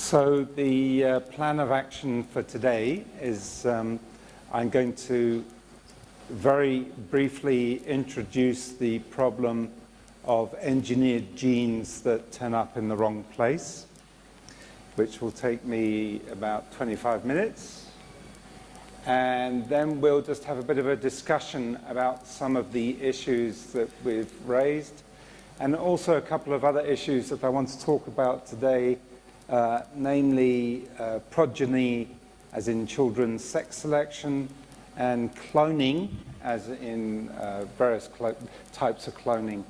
So the plan of action for today is I'm going to very briefly introduce the problem of engineered genes that turn up in the wrong place, which will take me about 25 minutes. And then we'll just have a bit of a discussion about some of the issues that we've raised, and also a couple of other issues that I want to talk about today, namely progeny, as in children's sex selection, and cloning, as in various types of cloning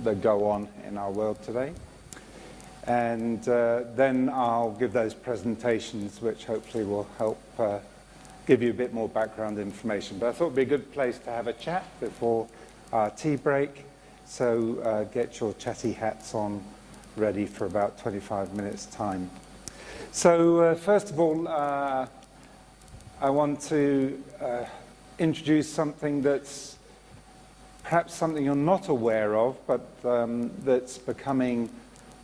that go on in our world today. And then I'll give those presentations, which hopefully will help give you a bit more background information. But I thought it would be a good place to have a chat before our tea break. So get your chatty hats on, ready for about 25 minutes time. So first of all, I want to introduce something that's perhaps something you're not aware of, but that's becoming,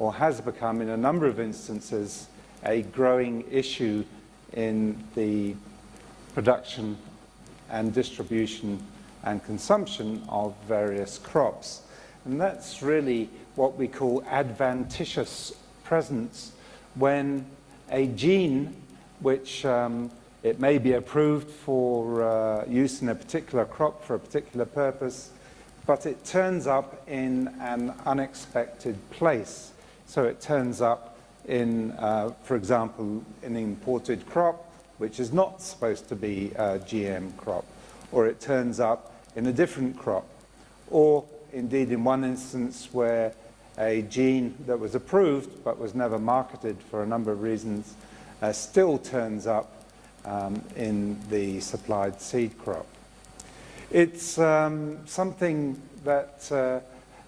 or has become in a number of instances, a growing issue in the production and distribution and consumption of various crops. And that's really what we call adventitious presence, when a gene which it may be approved for use in a particular crop for a particular purpose, but it turns up in an unexpected place. So it turns up in, for example, an imported crop, which is not supposed to be a GM crop, or it turns up in a different crop, or indeed in one instance where a gene that was approved but was never marketed for a number of reasons still turns up in the supplied seed crop. It's something that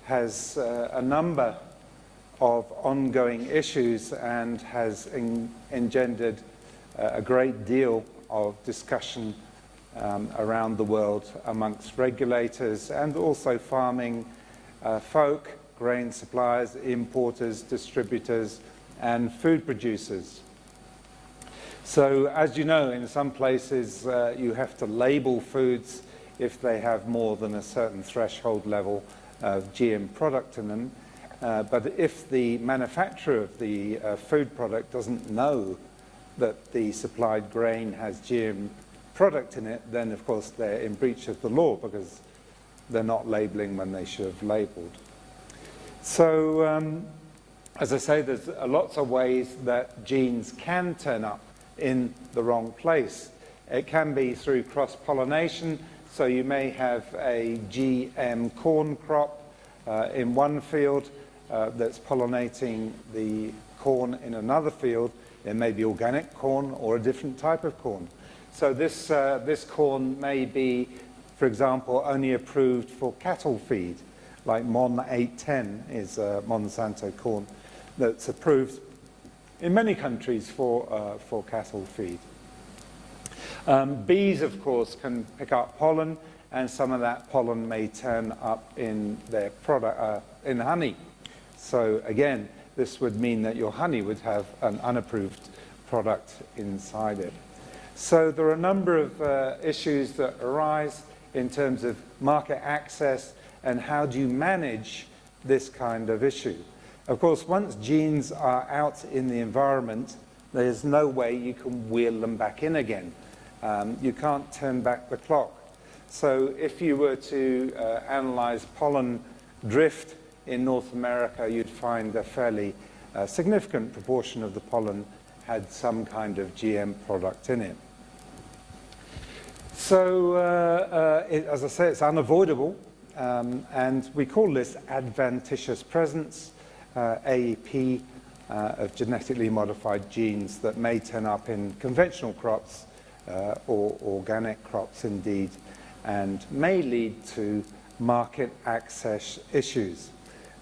has a number of ongoing issues and has engendered a great deal of discussion around the world amongst regulators and also farming folk, grain suppliers, importers, distributors, and food producers. So, as you know, in some places you have to label foods if they have more than a certain threshold level of GM product in them. But if the manufacturer of the food product doesn't know that the supplied grain has GM product in it, then of course they're in breach of the law because they're not labeling when they should have labeled. So, as I say, there's lots of ways that genes can turn up in the wrong place. It can be through cross-pollination, so you may have a GM corn crop in one field that's pollinating the corn in another field. It may be organic corn or a different type of corn. So this corn may be, for example, only approved for cattle feed, like Mon 810 is Monsanto corn that's approved in many countries for cattle feed. Bees, of course, can pick up pollen, and some of that pollen may turn up in their product, in honey. So again, this would mean that your honey would have an unapproved product inside it. So there are a number of issues that arise in terms of market access and how do you manage this kind of issue. Of course, once genes are out in the environment, there's no way you can wheel them back in again. You can't turn back the clock. So if you were to analyze pollen drift in North America, you'd find a fairly significant proportion of the pollen had some kind of GM product in it. So, as I say, it's unavoidable, and we call this adventitious presence, AEP, of genetically modified genes that may turn up in conventional crops or organic crops indeed, and may lead to market access issues.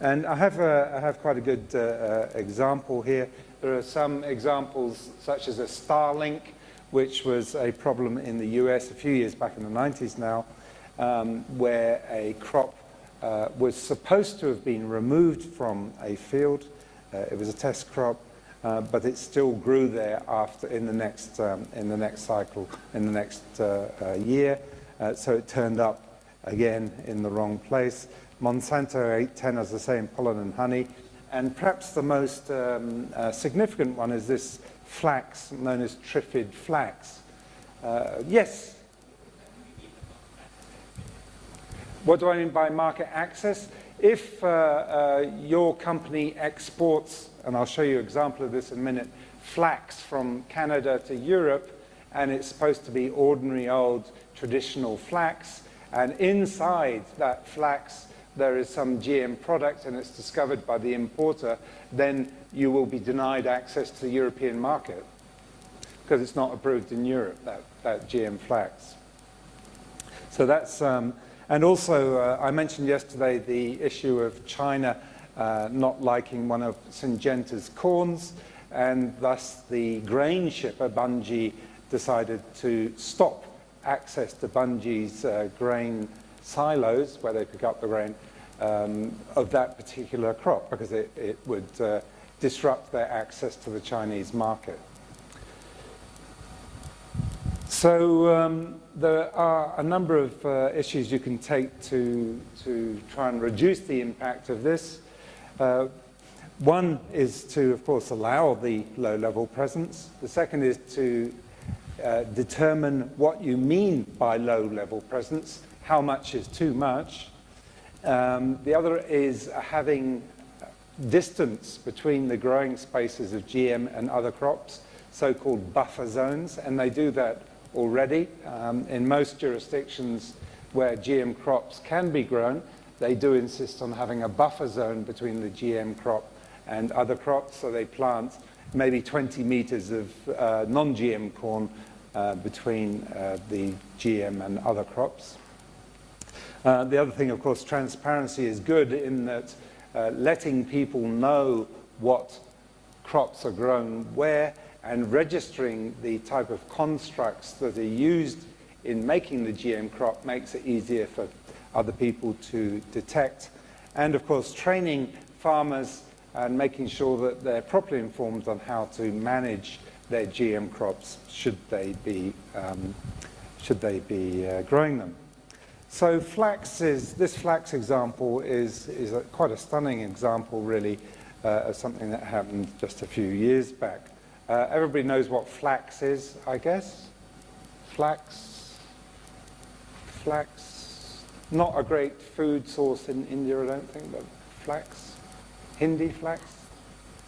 And I have quite a good example here. There are some examples such as a Starlink, which was a problem in the US a few years back in the 90s now, where a crop was supposed to have been removed from a field. It was a test crop, but it still grew there after in the next cycle, in the next year. So it turned up again in the wrong place. Monsanto ate 10, as I say, in pollen and honey. And perhaps the most significant one is this flax, known as triphid flax. Yes? What do I mean by market access? If your company exports, and I'll show you an example of this in a minute, flax from Canada to Europe, and it's supposed to be ordinary old traditional flax, and inside that flax there is some GM product and it's discovered by the importer, then you will be denied access to the European market because it's not approved in Europe, that GM flax. So that's, and also I mentioned yesterday the issue of China not liking one of Syngenta's corns, and thus the grain shipper, Bunge, decided to stop access to Bunge's grain silos, where they pick up the grain, of that particular crop, because it would disrupt their access to the Chinese market. So there are a number of issues you can take to try and reduce the impact of this. One is to, of course, allow the low-level presence. The second is to determine what you mean by low-level presence, how much is too much. The other is having distance between the growing spaces of GM and other crops, so-called buffer zones, and they do that already. In most jurisdictions where GM crops can be grown, they do insist on having a buffer zone between the GM crop and other crops, so they plant maybe 20 meters of non-GM corn between the GM and other crops. The other thing, of course, transparency is good in that letting people know what crops are grown where and registering the type of constructs that are used in making the GM crop makes it easier for other people to detect. And, of course, training farmers and making sure that they're properly informed on how to manage their GM crops should they be growing them. So this flax example is quite a stunning example, really, of something that happened just a few years back. Everybody knows what flax is, I guess. Flax, not a great food source in India, I don't think, but flax, Hindi flax,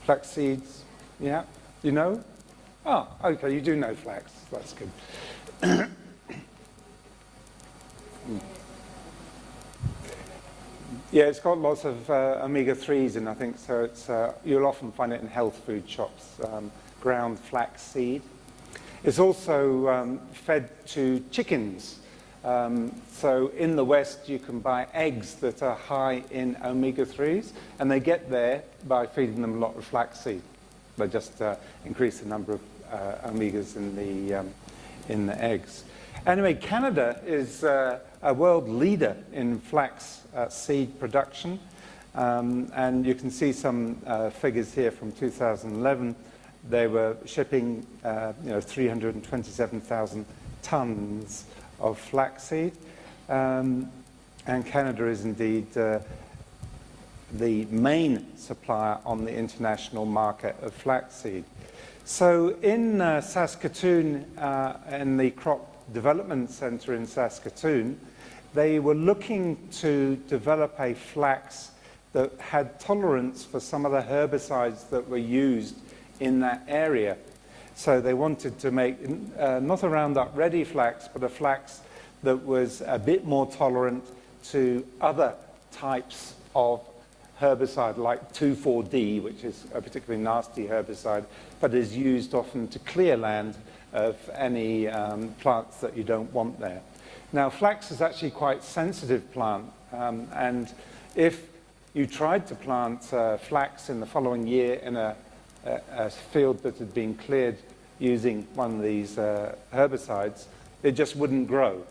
flax seeds, yeah, you know? Oh, okay, you do know flax, that's good. Yeah, it's got lots of omega-3s in, I think, so it's, you'll often find it in health food shops, ground flax seed. It's also fed to chickens. So in the West, you can buy eggs that are high in omega-3s, and they get there by feeding them a lot of flaxseed. They just increase the number of omegas in the eggs. Anyway, Canada is a world leader in flax seed production, and you can see some figures here from 2011. They were shipping 327,000 tons of flaxseed, and Canada is indeed the main supplier on the international market of flaxseed. So in Saskatoon, in the Crop Development Centre in Saskatoon, they were looking to develop a flax that had tolerance for some of the herbicides that were used in that area. So they wanted to make not a Roundup Ready flax, but a flax that was a bit more tolerant to other types of herbicide, like 2,4-D, which is a particularly nasty herbicide, but is used often to clear land of any plants that you don't want there. Now, flax is actually quite a sensitive plant, and if you tried to plant flax in the following year in a field that had been cleared using one of these herbicides, it just wouldn't grow.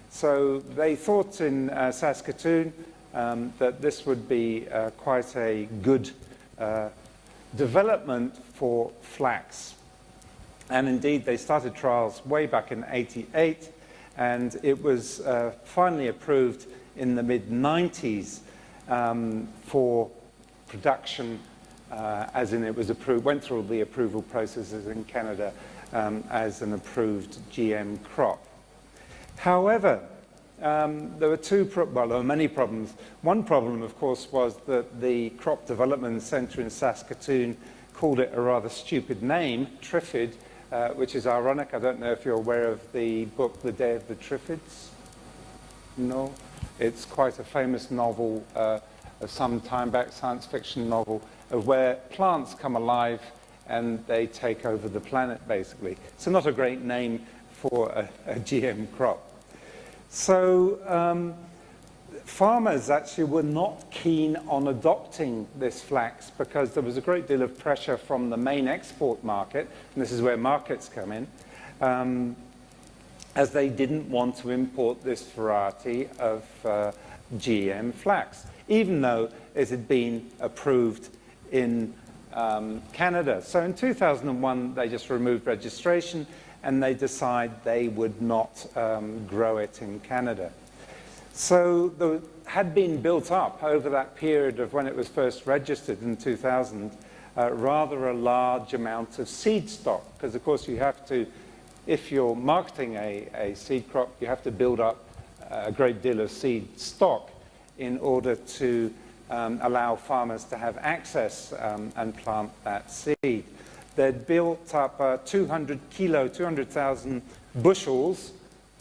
So they thought in Saskatoon that this would be quite a good development for flax. And indeed, they started trials way back in '88, and it was finally approved in the mid-90s for production, as in it was approved, went through all the approval processes in Canada as an approved GM crop. However, there were many problems. One problem, of course, was that the Crop Development Centre in Saskatoon called it a rather stupid name, Triffid, which is ironic. I don't know if you're aware of the book, The Day of the Triffids. No? It's quite a famous novel of some time back, science fiction novel, of where plants come alive and they take over the planet, basically. So not a great name for a GM crop. So farmers actually were not keen on adopting this flax because there was a great deal of pressure from the main export market, and this is where markets come in, as they didn't want to import this variety of GM flax, even though it had been approved in Canada. So in 2001, they just removed registration, and they decided they would not grow it in Canada. So there had been built up over that period of when it was first registered in 2000, rather a large amount of seed stock, because of course you have to, if you're marketing a seed crop, you have to build up a great deal of seed stock in order to allow farmers to have access and plant that seed. They'd built up 200,000 bushels,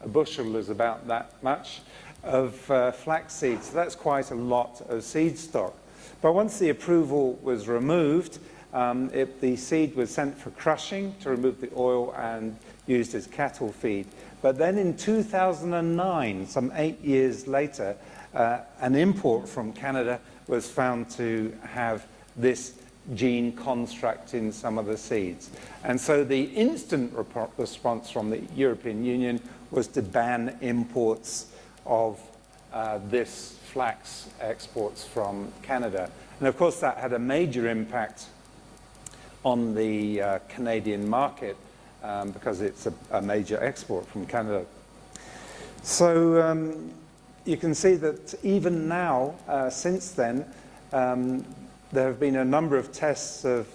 a bushel is about that much, of flax seeds. So that's quite a lot of seed stock. But once the approval was removed, the seed was sent for crushing to remove the oil and used as cattle feed. But then in 2009, some 8 years later, an import from Canada was found to have this gene construct in some of the seeds. And so the instant response from the European Union was to ban imports of this flax exports from Canada. And of course that had a major impact on the Canadian market because it's a major export from Canada. So you can see that even now, since then, there have been a number of tests of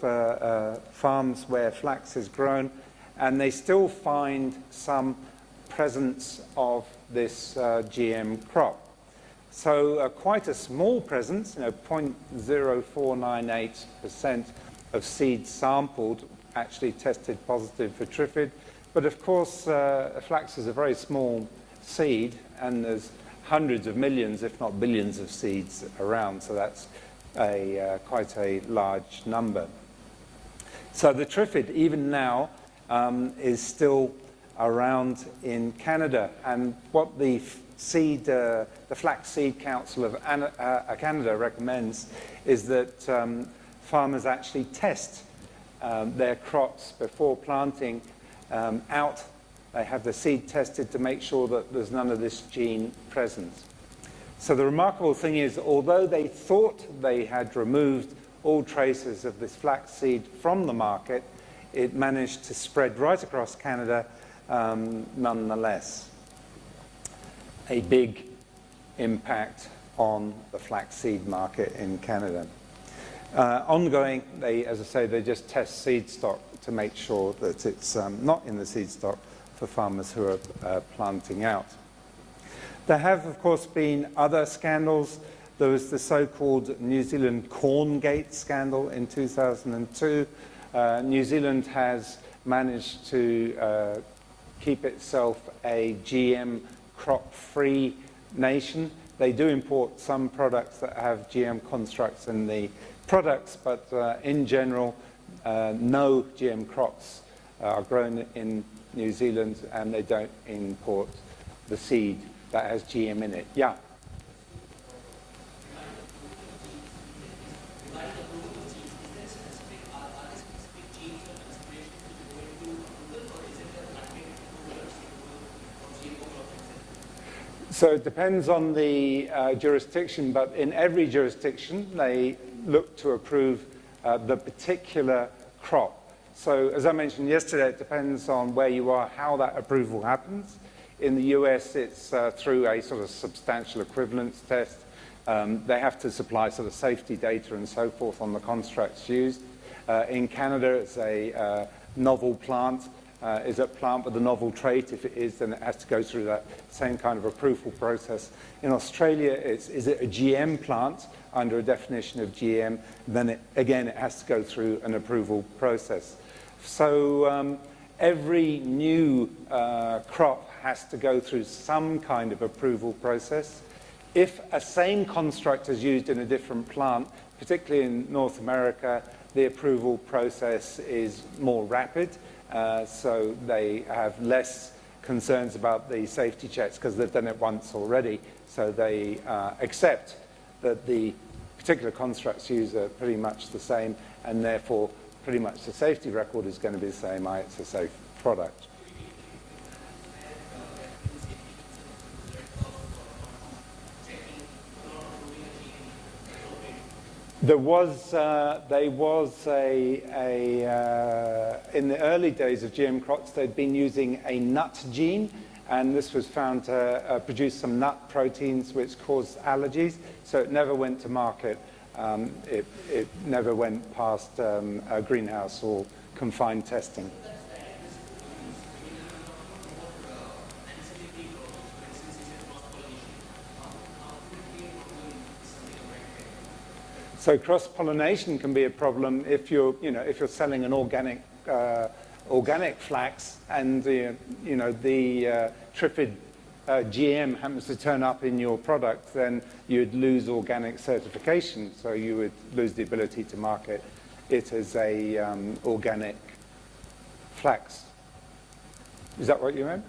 farms where flax is grown, and they still find some presence of this GM crop. So quite a small presence, 0.0498% of seeds sampled actually tested positive for Triffid. But of course, flax is a very small seed, and there's hundreds of millions, if not billions, of seeds around. So that's quite a large number. So the Triffid, even now, is still around in Canada. And what the Flax Seed Council of Canada recommends is that farmers actually test their crops before planting out. They have the seed tested to make sure that there's none of this gene present. So the remarkable thing is, although they thought they had removed all traces of this flax seed from the market, it managed to spread right across Canada nonetheless. A big impact on the flaxseed market in Canada. Ongoing, as I say, they just test seed stock to make sure that it's not in the seed stock for farmers who are planting out. There have, of course, been other scandals. There was the so-called New Zealand Corn Gate scandal in 2002. New Zealand has managed to keep itself a GM crop-free nation. They do import some products that have GM constructs in the products, but in general, no GM crops are grown in New Zealand, and they don't import the seed that has GM in it. Yeah? So it depends on the jurisdiction, but in every jurisdiction, they look to approve the particular crop. So as I mentioned yesterday, it depends on where you are, how that approval happens. In the US, it's through a sort of substantial equivalence test. They have to supply sort of safety data and so forth on the constructs used. In Canada, it's a novel plant. Is it a plant with a novel trait? If it is, then it has to go through that same kind of approval process. In Australia, is it a GM plant under a definition of GM? Then again, it has to go through an approval process. So every new crop has to go through some kind of approval process. If a same construct is used in a different plant, particularly in North America, the approval process is more rapid. So they have less concerns about the safety checks because they've done it once already. So they accept that the particular constructs used are pretty much the same, and therefore pretty much the safety record is going to be the same, it's a safe product. There was in the early days of GM crops, they'd been using a nut gene, and this was found to produce some nut proteins which caused allergies, so it never went to market. It never went past a greenhouse or confined testing. So cross-pollination can be a problem if you're selling an organic flax, and the Trifid GM happens to turn up in your product, then you'd lose organic certification. So you would lose the ability to market it as a organic flax. Is that what you meant?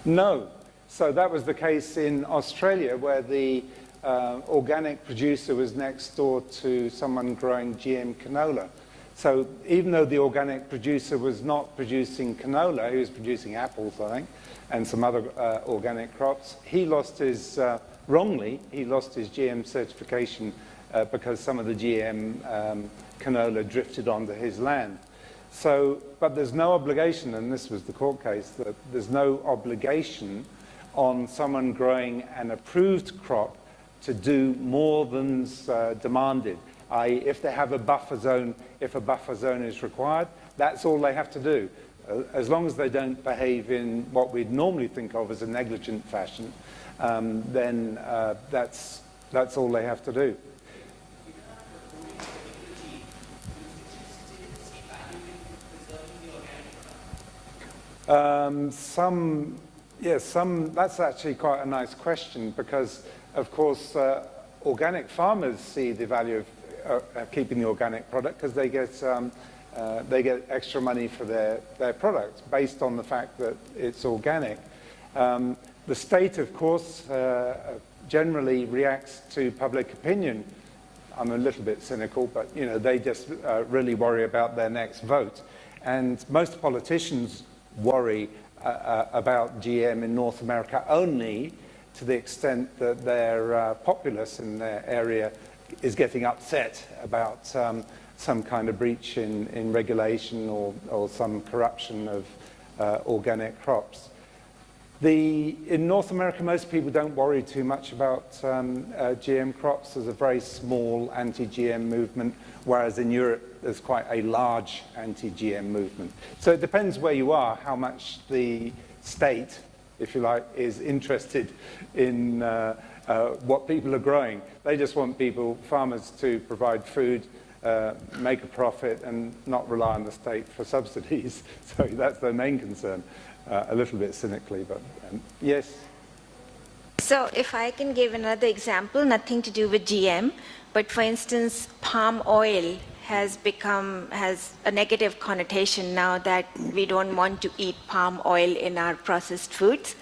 No. So that was the case in Australia, where the organic producer was next door to someone growing GM canola. So even though the organic producer was not producing canola, he was producing apples, I think, and some other organic crops, he lost his, wrongly, he lost his GM certification because some of the GM canola drifted onto his land. So, but there's no obligation, and this was the court case, that there's no obligation on someone growing an approved crop to do more than's demanded. I.e., if they have a buffer zone, if a buffer zone is required, that's all they have to do. As long as they don't behave in what we'd normally think of as a negligent fashion, then that's all they have to do. That's actually quite a nice question, because, of course, organic farmers see the value of keeping the organic product because they get extra money for their product based on the fact that it's organic. The state, of course, generally reacts to public opinion. I'm a little bit cynical, but they just really worry about their next vote. And most politicians worry about GM in North America only to the extent that their populace in their area is getting upset about some kind of breach in regulation or some corruption of organic crops. In North America, most people don't worry too much about GM crops. There's a very small anti-GM movement, whereas in Europe, there's quite a large anti-GM movement. So it depends where you are, how much the state, if you like, is interested in what people are growing. They just want farmers to provide food, make a profit, and not rely on the state for subsidies. So that's their main concern. A little bit cynically, but yes. So if I can give another example, nothing to do with GM, but for instance, palm oil has a negative connotation now that we don't want to eat palm oil in our processed foods.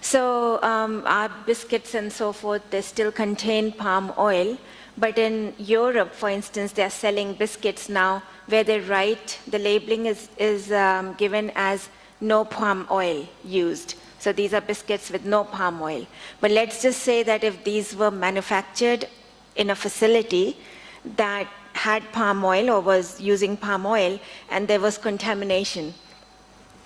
So our biscuits and so forth, they still contain palm oil, But in Europe, for instance, they're selling biscuits now where they write, the labeling is given as no palm oil used. So these are biscuits with no palm oil. But let's just say that if these were manufactured in a facility that had palm oil or was using palm oil and there was contamination,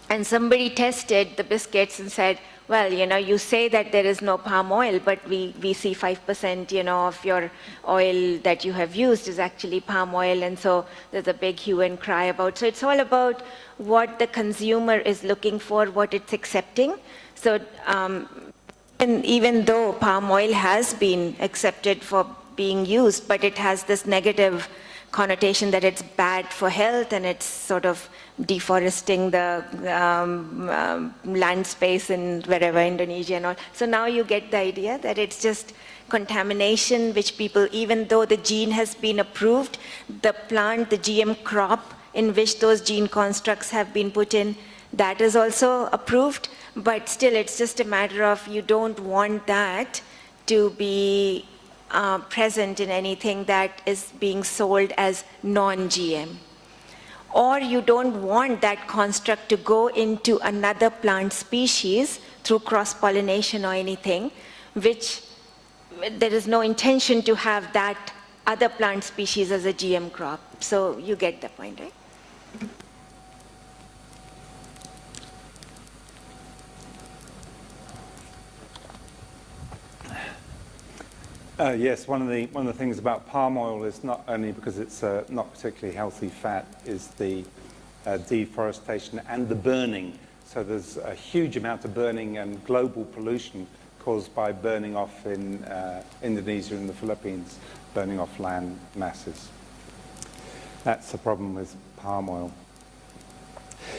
and somebody tested the biscuits and said, well, you say that there is no palm oil, but we see 5%, of your oil that you have used is actually palm oil, and so there's a big hue and cry about. So it's all about what the consumer is looking for, what it's accepting. So and even though palm oil has been accepted for being used, but it has this negative connotation that it's bad for health and it's sort of deforesting the land space in wherever, Indonesia and all. So now you get the idea that it's just contamination, which people, even though the gene has been approved, the plant, the GM crop in which those gene constructs have been put in, that is also approved, but still it's just a matter of you don't want that to be present in anything that is being sold as non-GM. Or you don't want that construct to go into another plant species through cross-pollination or anything, which there is no intention to have that other plant species as a GM crop. So you get the point, right? Yes, one of the things about palm oil is not only because it's not particularly healthy fat, is the deforestation and the burning. So there's a huge amount of burning and global pollution caused by burning off in Indonesia and the Philippines, burning off land masses. That's the problem with palm oil.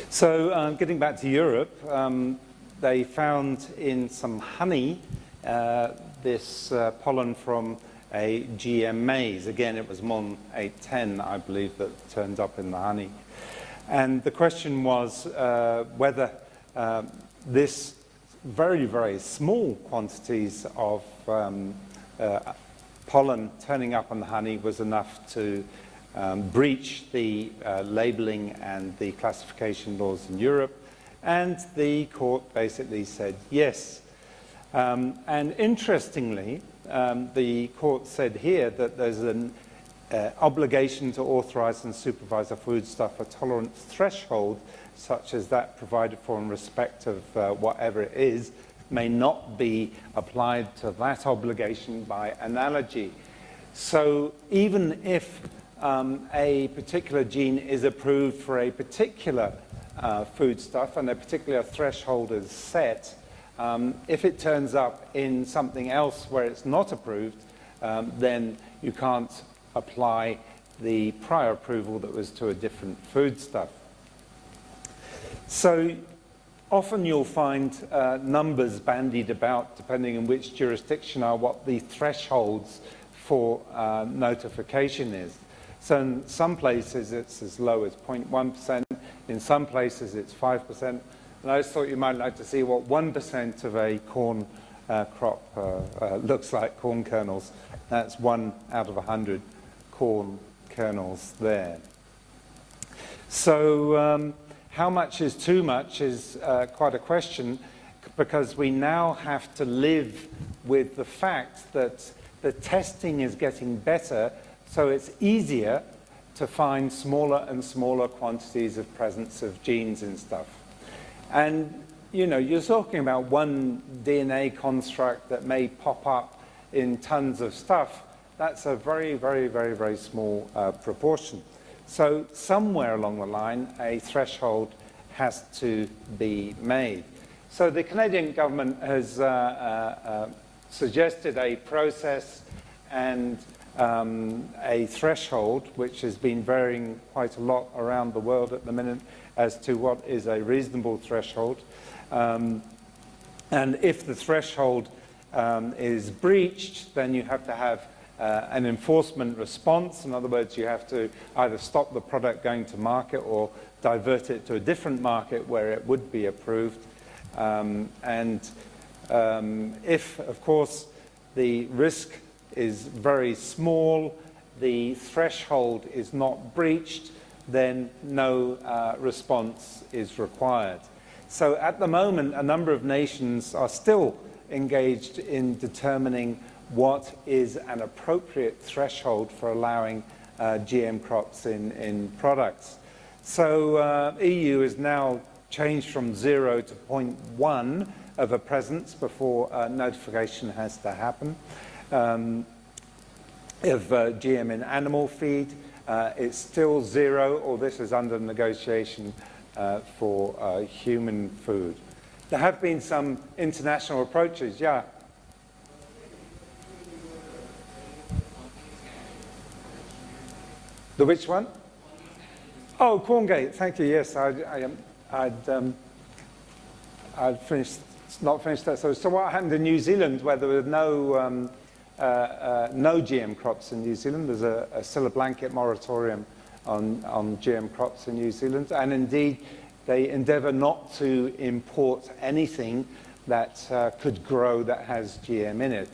So getting back to Europe, they found in some honey this pollen from a GM maize. Again, it was MON 810, I believe, that turned up in the honey. And the question was whether this very, very small quantities of pollen turning up on the honey was enough to breach the labeling and the classification laws in Europe. And the court basically said yes. And interestingly, the court said here that there's an obligation to authorize and supervise a foodstuff, a tolerance threshold, such as that provided for in respect of whatever it is, may not be applied to that obligation by analogy. So even if a particular gene is approved for a particular foodstuff and a particular threshold is set, if it turns up in something else where it's not approved, then you can't apply the prior approval that was to a different foodstuff. So often you'll find numbers bandied about, depending on which jurisdiction are, what the thresholds for notification is. So in some places it's as low as 0.1%, in some places it's 5%. And I just thought you might like to see what 1% of a corn crop looks like, corn kernels. That's 1 out of 100 corn kernels there. So how much is too much is quite a question, because we now have to live with the fact that the testing is getting better, so it's easier to find smaller and smaller quantities of presence of genes in stuff. And, you're talking about one DNA construct that may pop up in tons of stuff. That's a very, very, very, very small proportion. So somewhere along the line, a threshold has to be made. So the Canadian government has suggested a process and a threshold, which has been varying quite a lot around the world at the minute as to what is a reasonable threshold. And if the threshold is breached, then you have to have an enforcement response. In other words, you have to either stop the product going to market or divert it to a different market where it would be approved. If, of course, the risk is very small, the threshold is not breached, then no response is required. So at the moment, a number of nations are still engaged in determining what is an appropriate threshold for allowing GM crops in products. So EU has now changed from 0 to 0.1 of a presence before notification has to happen. If GM in animal feed, it's still 0, or this is under negotiation for human food. There have been some international approaches, yeah. The which one? Oh, Corngate, thank you, yes, I'd not finished that. So what happened in New Zealand, where there were no GM crops in New Zealand? There's still a blanket moratorium on GM crops in New Zealand, and indeed they endeavour not to import anything that could grow that has GM in it.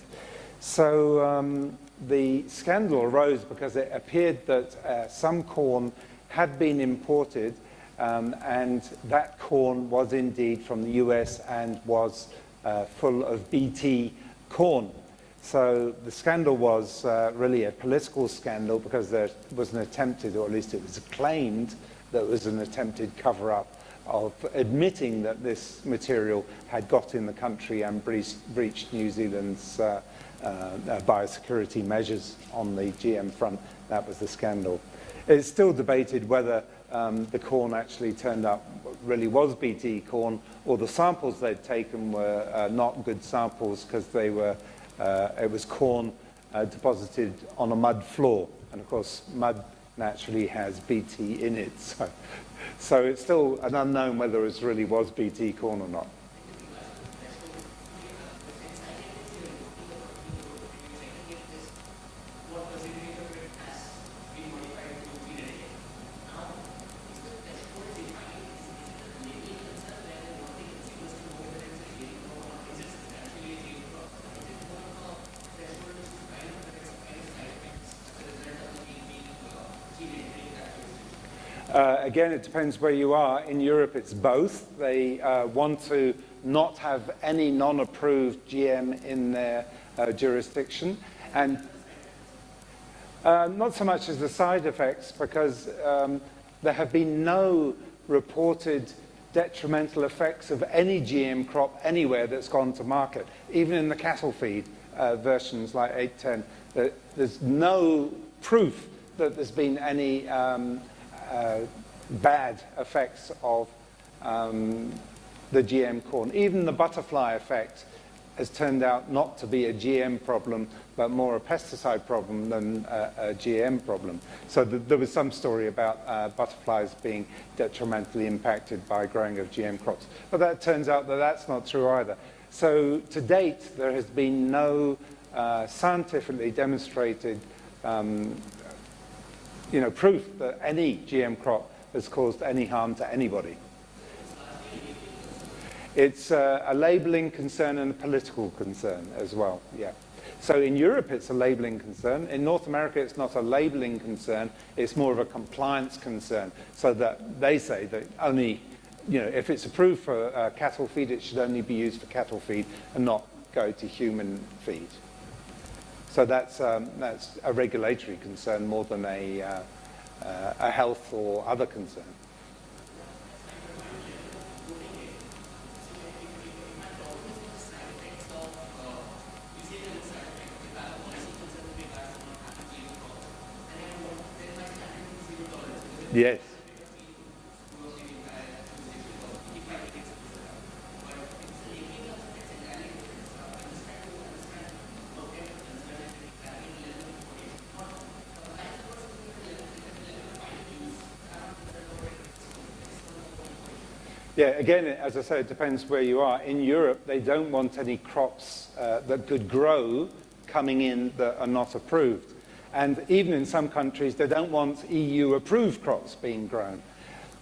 So the scandal arose because it appeared that some corn had been imported, and that corn was indeed from the US and was full of BT corn. So the scandal was really a political scandal, because there was an attempted, or at least it was claimed, that it was an attempted cover-up of admitting that this material had got in the country and breached New Zealand's biosecurity measures on the GM front. That was the scandal. It's still debated whether the corn actually turned up really was BT corn, or the samples they'd taken were not good samples, because they were it was corn deposited on a mud floor, and of course mud naturally has BT in it, so it's still an unknown whether it really was BT corn or not. Again, it depends where you are. In Europe, it's both. They want to not have any non-approved GM in their jurisdiction. And not so much as the side effects, because there have been no reported detrimental effects of any GM crop anywhere that's gone to market. Even in the cattle feed versions like 810, there's no proof that there's been any bad effects of the GM corn. Even the butterfly effect has turned out not to be a GM problem, but more a pesticide problem than a GM problem. So there was some story about butterflies being detrimentally impacted by growing of GM crops. But that turns out that that's not true either. So to date, there has been no scientifically demonstrated proof that any GM crop has caused any harm to anybody. It's a labeling concern and a political concern as well, yeah. So in Europe, it's a labeling concern. In North America, it's not a labeling concern. It's more of a compliance concern. So that they say that only, if it's approved for cattle feed, it should only be used for cattle feed and not go to human feed. So that's a regulatory concern more than a health or other concern. Yes. Yeah, again, as I say, it depends where you are. In Europe, they don't want any crops that could grow coming in that are not approved. And even in some countries, they don't want EU-approved crops being grown.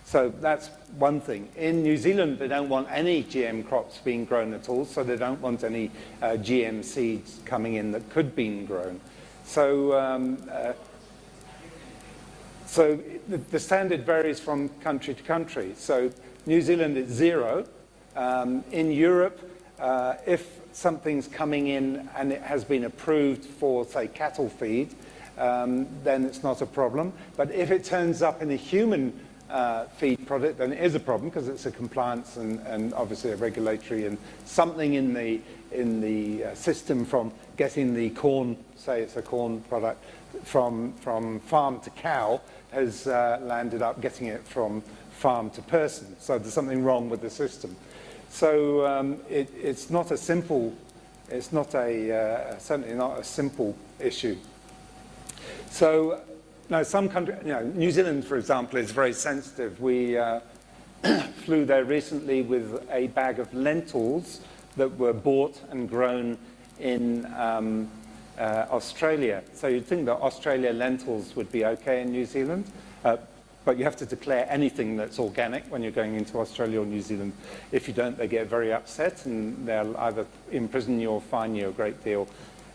So that's one thing. In New Zealand, they don't want any GM crops being grown at all, so they don't want any GM seeds coming in that could be grown. So, so the standard varies from country to country. So New Zealand is 0. In Europe, if something's coming in and it has been approved for, say, cattle feed, then it's not a problem. But if it turns up in a human feed product, then it is a problem because it's a compliance and obviously a regulatory and something in the system from getting the corn, say it's a corn product, from farm to cow has landed up getting it from farm to person. So there's something wrong with the system. So it's not a simple, it's not a, certainly not a simple issue. So now some countries, New Zealand, for example, is very sensitive. We flew there recently with a bag of lentils that were bought and grown in Australia. So you'd think that Australia lentils would be okay in New Zealand, but you have to declare anything that's organic when you're going into Australia or New Zealand. If you don't, they get very upset and they'll either imprison you or fine you a great deal.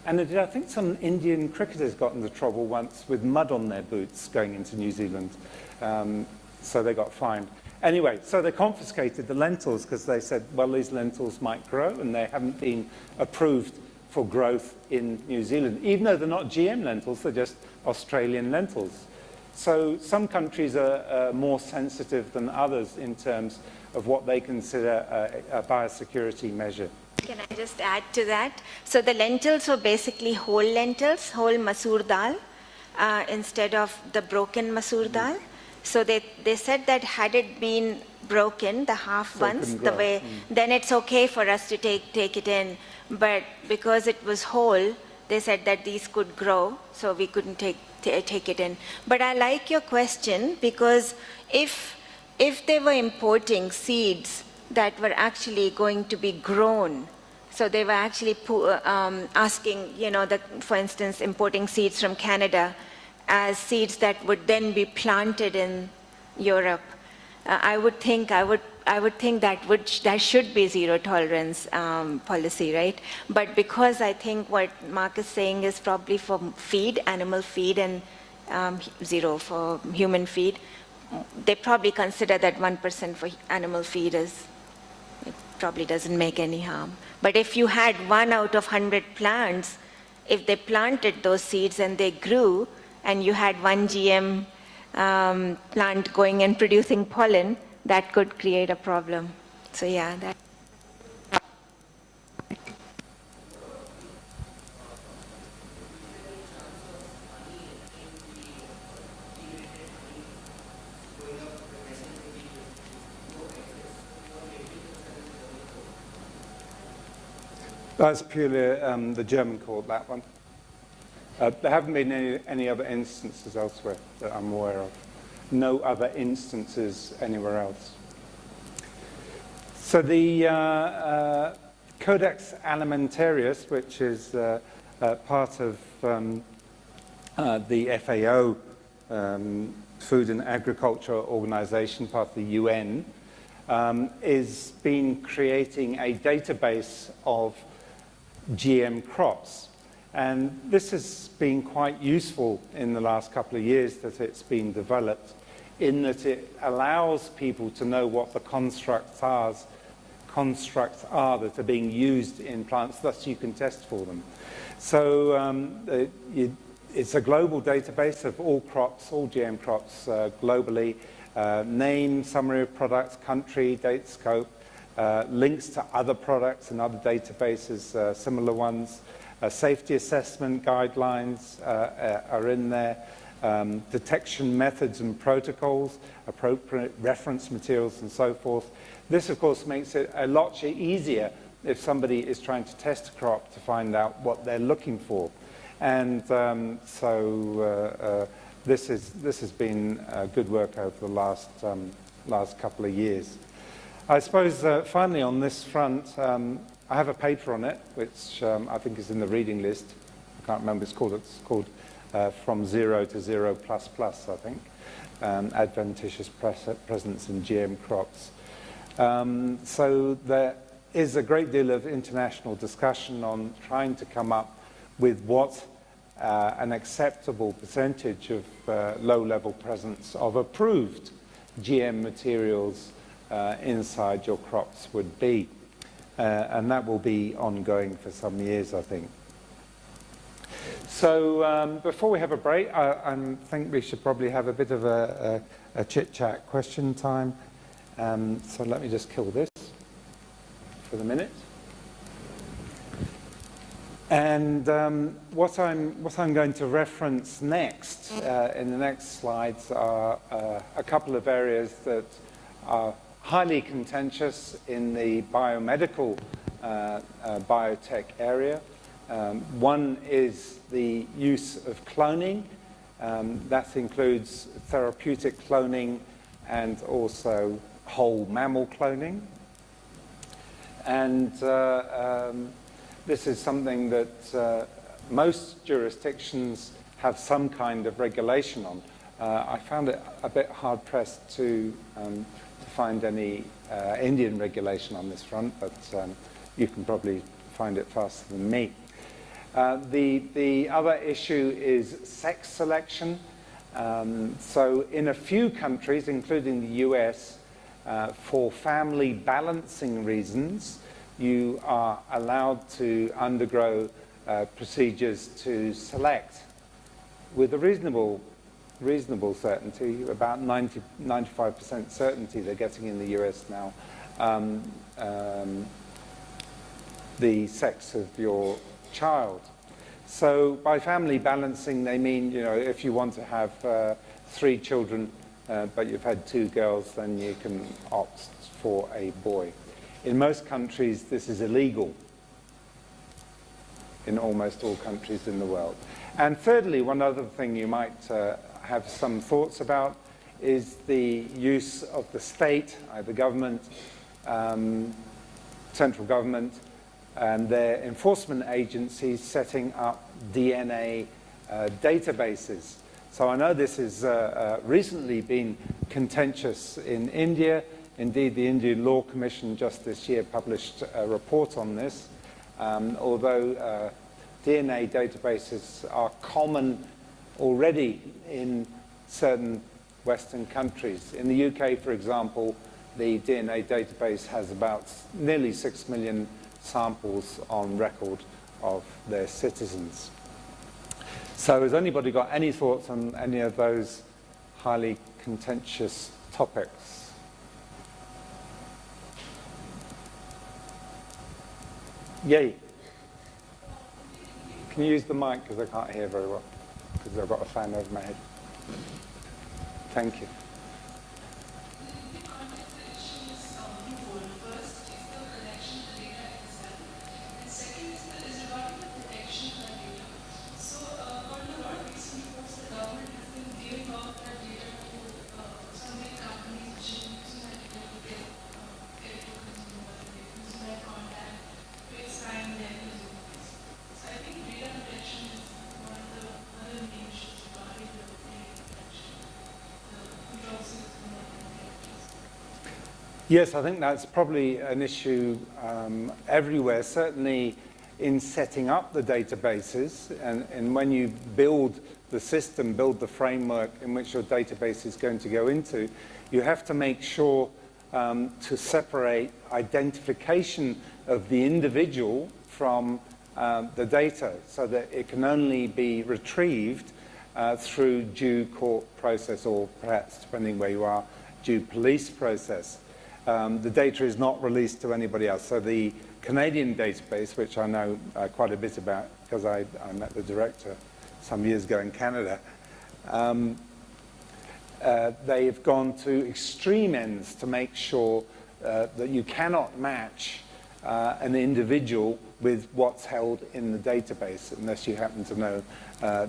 And I think some Indian cricketers got into trouble once with mud on their boots going into New Zealand. So they got fined. Anyway, so they confiscated the lentils because they said, well, these lentils might grow and they haven't been approved for growth in New Zealand. Even though they're not GM lentils, they're just Australian lentils. So some countries are more sensitive than others in terms of what they consider a biosecurity measure. Can I just add to that? So the lentils were basically whole lentils, whole masoor dal, instead of the broken masoor dal. So they said that had it been broken, the half ones, the way, then it's okay for us to take it in. But because it was whole, they said that these could grow, so we couldn't take it in. But I like your question, because if they were importing seeds that were actually going to be grown, so they were actually asking, for instance, importing seeds from Canada as seeds that would then be planted in Europe. I would think that should be zero tolerance policy, right? But because I think what Mark is saying is probably for feed, animal feed, and zero for human feed, they probably consider that 1% for animal feed it probably doesn't make any harm. But if you had 1 out of 100 plants, if they planted those seeds and they grew, and you had 1 GM plant going and producing pollen, that could create a problem. So yeah, that. That's purely the German court, that one. There haven't been any other instances elsewhere that I'm aware of. No other instances anywhere else. So the Codex Alimentarius, which is part of the FAO, Food and Agriculture Organization, part of the UN, is been creating a database of GM crops. And this has been quite useful in the last couple of years that it's been developed, in that it allows people to know what the constructs are that are being used in plants, thus you can test for them. So it's a global database of all crops, all GM crops globally, name, summary of products, country, date, scope, links to other products and other databases, similar ones. Safety assessment guidelines are in there, detection methods and protocols, appropriate reference materials and so forth. This, of course, makes it a lot easier if somebody is trying to test a crop to find out what they're looking for. And this has been good work over the last couple of years. I suppose finally on this front, I have a paper on it, which I think is in the reading list. I can't remember what it's called. It's called from 0 to 0++, I think, adventitious presence in GM crops. So there is a great deal of international discussion on trying to come up with what an acceptable percentage of low-level presence of approved GM materials inside your crops would be. And that will be ongoing for some years, I think. So before we have a break, I think we should probably have a bit of a chit-chat question time. So let me just kill this for the minute. And what I'm going to reference next, in the next slides, are a couple of areas that are highly contentious in the biomedical biotech area. One is the use of cloning. That includes therapeutic cloning and also whole mammal cloning. And this is something that most jurisdictions have some kind of regulation on. I found it a bit hard-pressed to find any Indian regulation on this front, but you can probably find it faster than me. The other issue is sex selection. So in a few countries, including the US, for family balancing reasons, you are allowed to undergo procedures to select with a reasonable certainty, about 95% certainty they're getting in the US now, the sex of your child. So by family balancing, they mean, you know, if you want to have 3 children, but you've had 2 girls, then you can opt for a boy. In most countries, this is illegal, in almost all countries in the world. And thirdly, one other thing you might have some thoughts about is the use of the state, either government, central government, and their enforcement agencies setting up DNA databases. So I know this has recently been contentious in India. Indeed, the Indian Law Commission just this year published a report on this. Although DNA databases are common already in certain Western countries. In the UK, for example, the DNA database has about nearly 6 million samples on record of their citizens. So has anybody got any thoughts on any of those highly contentious topics? Yay. Can you use the mic, because I can't hear very well, because I've got a fan over my head. Thank you. Yes, I think that's probably an issue everywhere, certainly in setting up the databases. And when you build the system, build the framework in which your database is going to go into, you have to make sure to separate identification of the individual from the data so that it can only be retrieved through due court process, or perhaps, depending where you are, due police process. The data is not released to anybody else. So the Canadian database, which I know quite a bit about because I met the director some years ago in Canada, they've gone to extreme ends to make sure that you cannot match an individual with what's held in the database unless you happen to know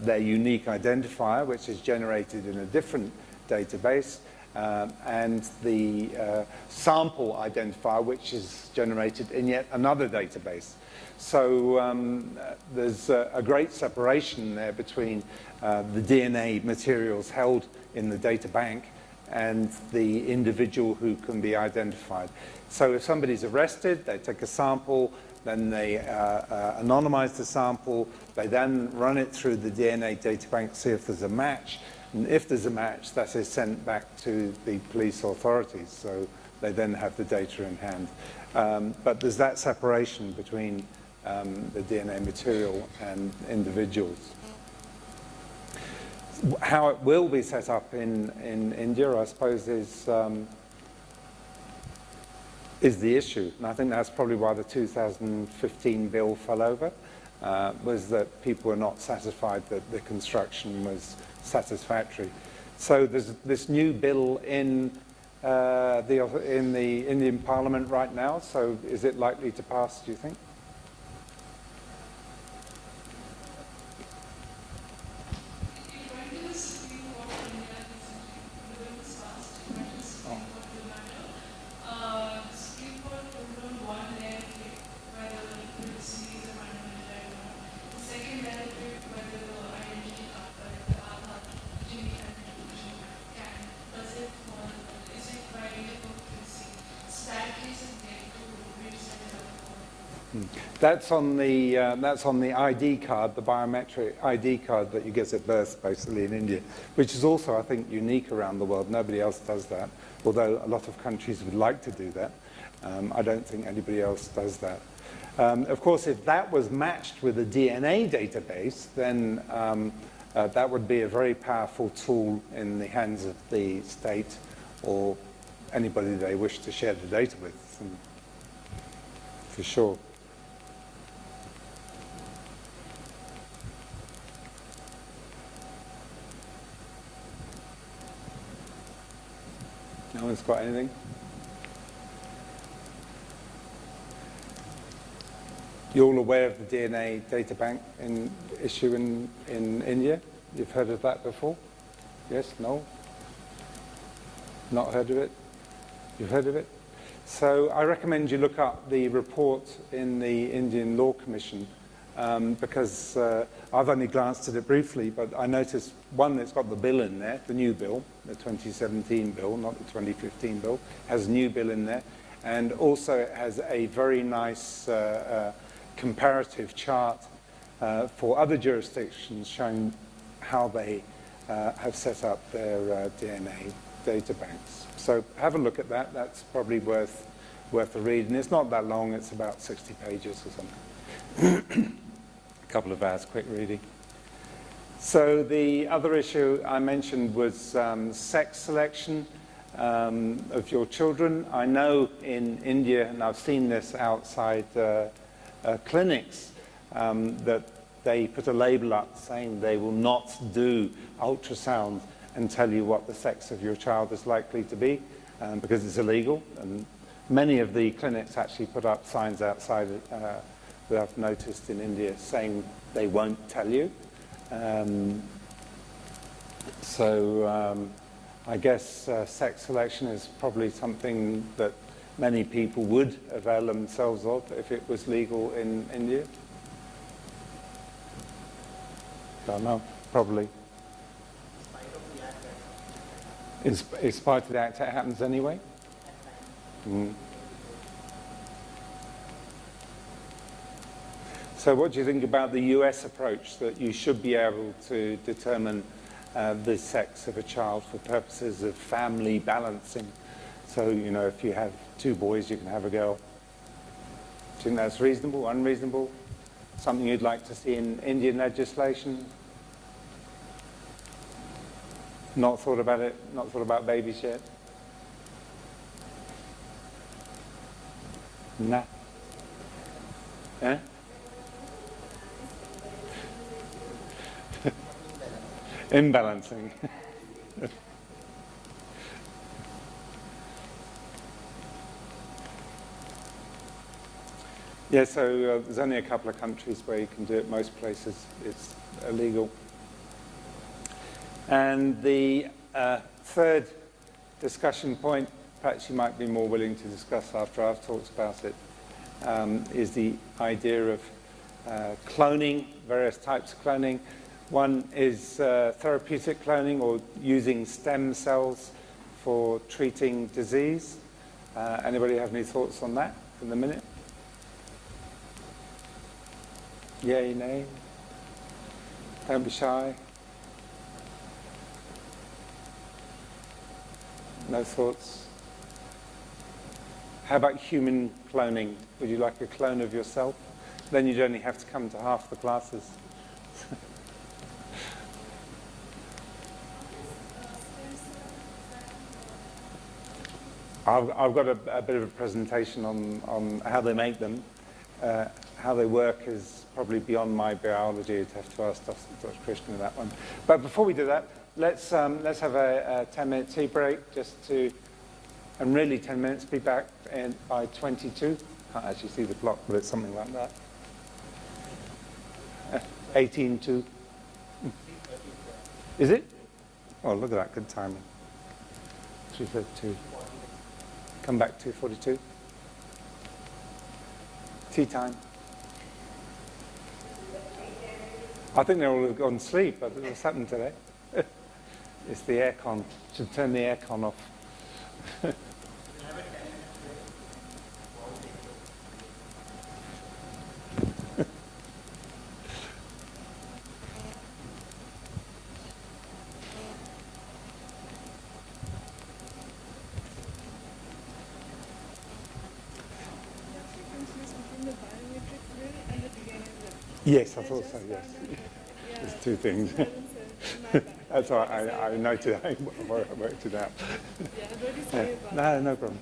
their unique identifier, which is generated in a different database. and the sample identifier, which is generated in yet another database. So there's a great separation there between the DNA materials held in the data bank and the individual who can be identified. So if somebody's arrested, they take a sample, then they anonymize the sample, they then run it through the DNA data bank to see if there's a match. And if there's a match, that is sent back to the police authorities, so they then have the data in hand. But there's that separation between the DNA material and individuals. How it will be set up in India, I suppose, is the issue. And I think that's probably why the 2015 bill fell over, was that people were not satisfied that the construction was satisfactory. So there's this new bill in the Indian Parliament right now. So is it likely to pass, do you think? That's on the ID card, the biometric ID card that you get at birth, basically in India, which is also, I think, unique around the world. Nobody else does that, although a lot of countries would like to do that. I don't think anybody else does that. Of course, if that was matched with a DNA database, then that would be a very powerful tool in the hands of the state or anybody they wish to share the data with, for sure. No one's got anything? You're all aware of the DNA data bank issue in India? You've heard of that before? Yes? No? Not heard of it? You've heard of it? So I recommend you look up the report in the Indian Law Commission, because I've only glanced at it briefly, but I noticed, one, it's got the bill in there, the new bill, the 2017 bill, not the 2015 bill, has a new bill in there, and also it has a very nice comparative chart for other jurisdictions showing how they have set up their DNA data banks. So have a look at that. That's probably worth a read. And it's not that long. It's about 60 pages or something. A couple of hours quick reading. So the other issue I mentioned was sex selection of your children. I know in India, and I've seen this outside clinics, that they put a label up saying they will not do ultrasound and tell you what the sex of your child is likely to be, because it's illegal. And many of the clinics actually put up signs outside that I've noticed in India saying they won't tell you. I guess sex selection is probably something that many people would avail themselves of if it was legal in India. Don't know, probably. In spite of the act, it happens anyway? Mm. So what do you think about the US approach, that you should be able to determine the sex of a child for purposes of family balancing? So, you know, if you have two boys, you can have a girl. Do you think that's reasonable, unreasonable? Something you'd like to see in Indian legislation? Not thought about it? Not thought about babies yet? Nah. Eh? Imbalancing. Yeah, so there's only a couple of countries where you can do it. Most places it's illegal. And the third discussion point, perhaps you might be more willing to discuss after I've talked about it, is the idea of cloning, various types of cloning. One is therapeutic cloning, or using stem cells for treating disease. Anybody have any thoughts on that in a minute? Yay, nay? Don't be shy. No thoughts? How about human cloning? Would you like a clone of yourself? Then you'd only have to come to half the classes. I've got a bit of a presentation on how they make them. How they work is probably beyond my biology. You'd have to ask Dr. Krishna that one. But before we do that, let's have a 10-minute tea break, just to, and really 10 minutes, be back by 22. Can't actually see the clock, but it's something like that. 18 to. Is it? Oh, look at that, good timing. 3:32. Come back 2:42. Tea time. I think they're all gone to sleep. I don't know what's happened today. It's the aircon. Should turn the aircon off. Yes, I thought so, yes. There's two things. That's all right, I noted, I worked it out. Yeah. No problem.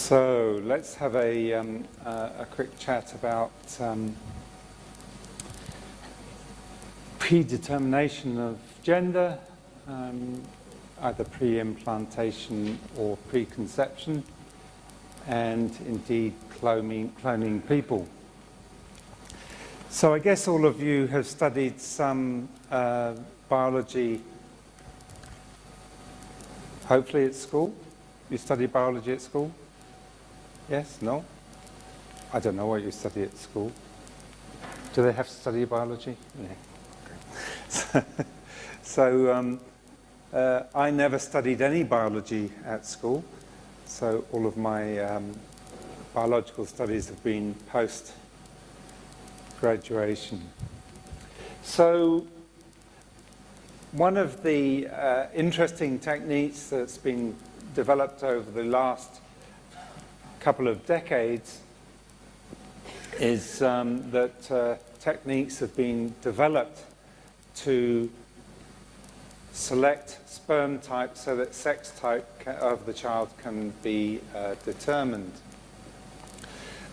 So let's have a quick chat about predetermination of gender, either pre-implantation or preconception, and indeed cloning people. So I guess all of you have studied some biology, hopefully at school. You study biology at school? Yes? No? I don't know what you study at school. Do they have to study biology? Yeah. Okay. So I never studied any biology at school. So all of my biological studies have been post-graduation. So one of the interesting techniques that's been developed over the last couple of decades is that techniques have been developed to select sperm type so that sex type of the child can be determined.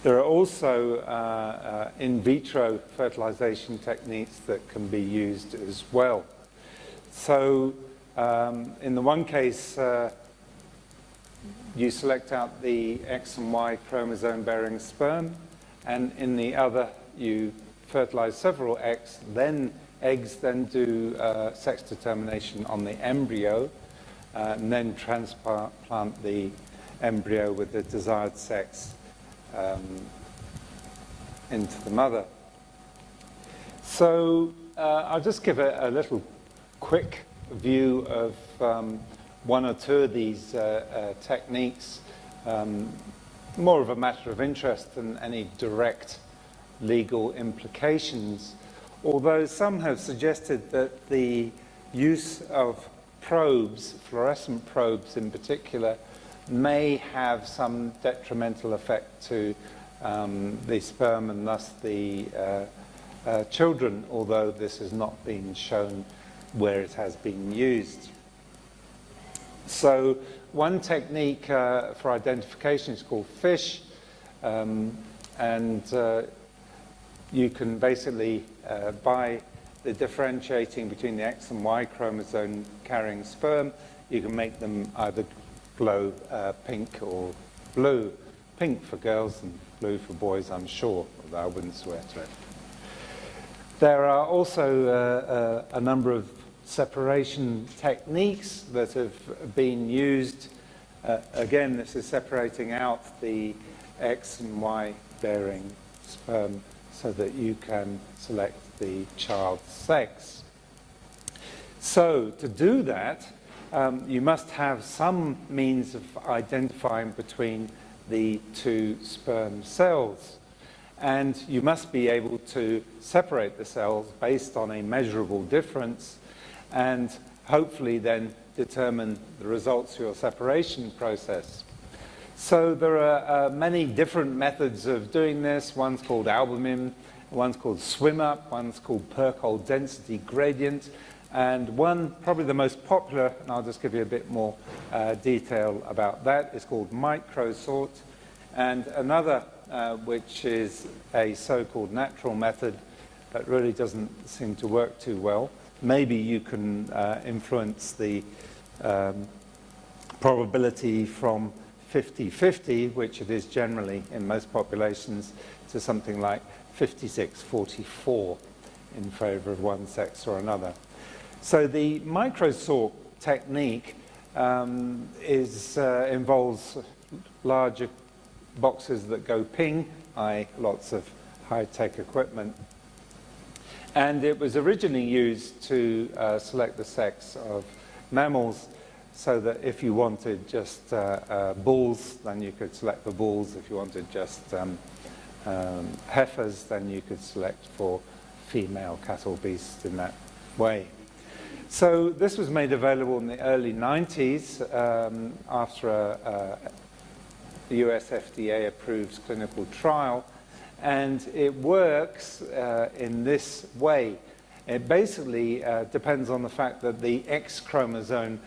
There are also in vitro fertilization techniques that can be used as well. So in the one case, you select out the X and Y chromosome-bearing sperm, and in the other, you fertilize several eggs, then do sex determination on the embryo, and then transplant the embryo with the desired sex into the mother. So I'll just give a little quick view of one or two of these techniques, more of a matter of interest than any direct legal implications, although some have suggested that the use of probes, fluorescent probes in particular, may have some detrimental effect to the sperm and thus the children, although this has not been shown where it has been used. So one technique for identification is called FISH, and you can basically, by the differentiating between the X and Y chromosome carrying sperm, you can make them either glow pink or blue. Pink for girls and blue for boys, I'm sure, although I wouldn't swear to it. There are also a number of separation techniques that have been used. Again, this is separating out the X and Y bearing sperm so that you can select the child's sex. So to do that, you must have some means of identifying between the two sperm cells. And you must be able to separate the cells based on a measurable difference, and hopefully then determine the results of your separation process. So there are many different methods of doing this. One's called albumin, one's called swim up, one's called Perkol density gradient, and one, probably the most popular, and I'll just give you a bit more detail about that, is called microsort, and another which is a so-called natural method that really doesn't seem to work too well. Maybe you can influence the probability from 50-50, which it is generally in most populations, to something like 56-44 in favor of one sex or another. So the microsort technique involves larger boxes that go ping, i.e. lots of high-tech equipment. And it was originally used to select the sex of mammals, so that if you wanted just bulls, then you could select for bulls. If you wanted just heifers, then you could select for female cattle beasts in that way. So this was made available in the early 90s after a US FDA approved clinical trial, and it works in this way. It basically depends on the fact that the X chromosome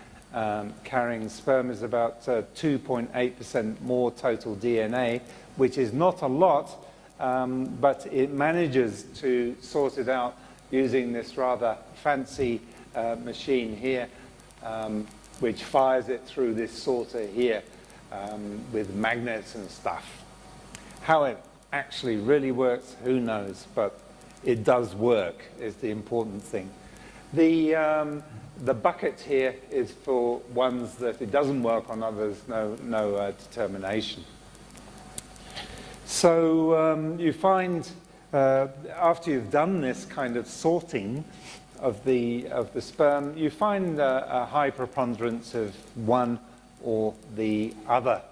carrying sperm is about 2.8% more total DNA, which is not a lot, but it manages to sort it out using this rather fancy machine here, which fires it through this sorter here with magnets and stuff. How it actually really works, who knows, but it does work is the important thing. The bucket here is for ones that it doesn't work on, others no determination. So you find after you've done this kind of sorting of the sperm, you find a high preponderance of one or the other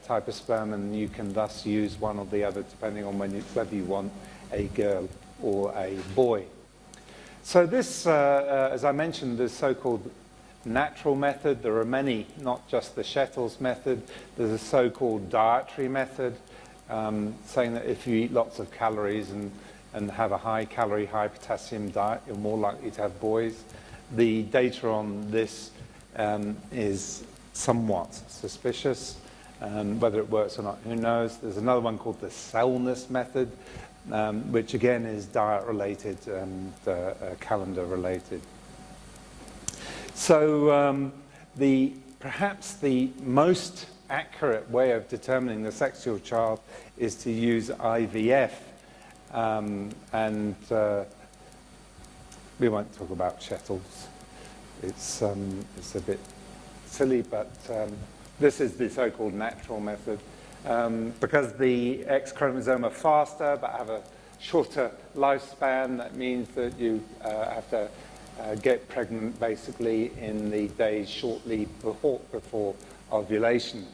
type of sperm, and you can thus use one or the other depending on whether you want a girl or a boy. So this, as I mentioned, the so-called natural method. There are many, not just the Shettles method. There's a so-called dietary method, saying that if you eat lots of calories and have a high-calorie, high-potassium diet, you're more likely to have boys. The data on this is somewhat suspicious. Whether it works or not, who knows? There's another one called the cellness method, which again is diet-related and calendar-related. So perhaps the most accurate way of determining the sex of your child is to use IVF. We won't talk about Shettles. It's a bit silly, but this is the so-called natural method. Because the X chromosome are faster but have a shorter lifespan, that means that you have to get pregnant basically in the days shortly before ovulation,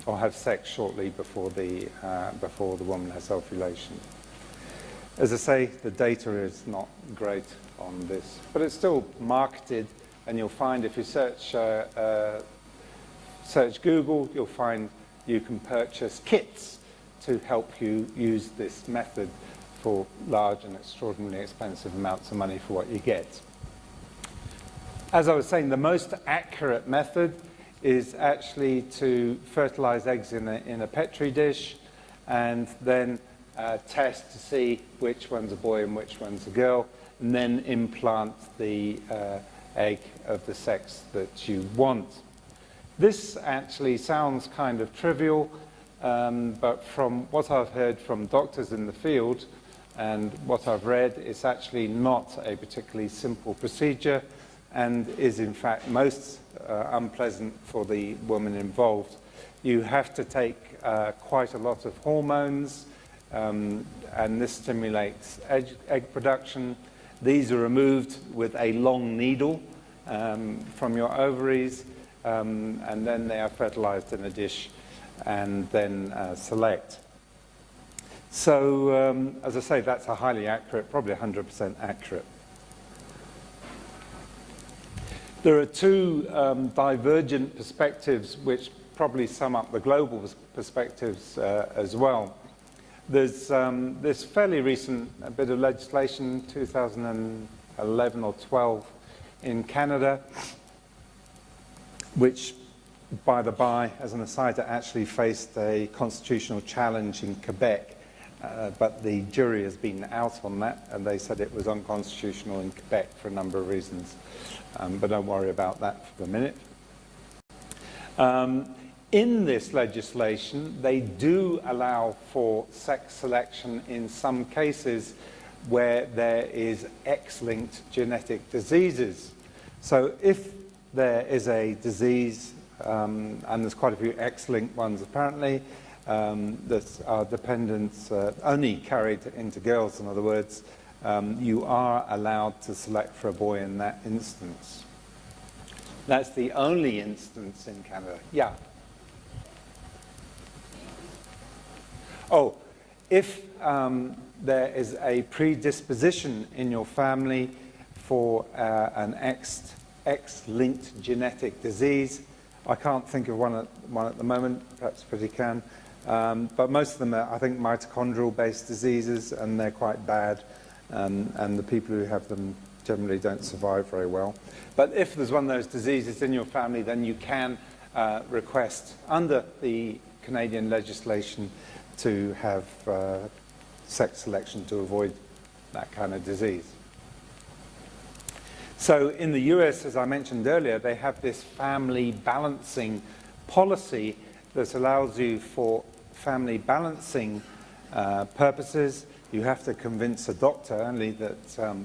or have sex shortly before the woman has ovulation. As I say, the data is not great on this, but it's still marketed, and you'll find if you search Google, you'll find you can purchase kits to help you use this method for large and extraordinarily expensive amounts of money for what you get. As I was saying, the most accurate method is actually to fertilize eggs in a Petri dish and then test to see which one's a boy and which one's a girl, and then implant the egg of the sex that you want. This actually sounds kind of trivial, but from what I've heard from doctors in the field and what I've read, it's actually not a particularly simple procedure and is in fact most unpleasant for the woman involved. You have to take quite a lot of hormones, and this stimulates egg production. These are removed with a long needle from your ovaries, and then they are fertilized in a dish and then select. So, as I say, that's a highly accurate, probably 100% accurate. There are two divergent perspectives which probably sum up the global perspectives as well. There's this fairly recent bit of legislation, 2011 or 12, in Canada, which, by the by, as an aside, actually faced a constitutional challenge in Quebec, but the jury has been out on that, and they said it was unconstitutional in Quebec for a number of reasons. But don't worry about that for the minute. In this legislation, they do allow for sex selection in some cases where there is X-linked genetic diseases. So if there is a disease, and there's quite a few X-linked ones apparently, that are dependents, only carried into girls, in other words, you are allowed to select for a boy in that instance. That's the only instance in Canada. Yeah. Oh, if there is a predisposition in your family for an X-linked genetic disease, I can't think of one at the moment, perhaps Pretty can, but most of them are, I think, mitochondrial-based diseases, and they're quite bad, and the people who have them generally don't survive very well. But if there's one of those diseases in your family, then you can request under the Canadian legislation to have sex selection to avoid that kind of disease. So in the US, as I mentioned earlier, they have this family balancing policy that allows you, for family balancing purposes, you have to convince a doctor only that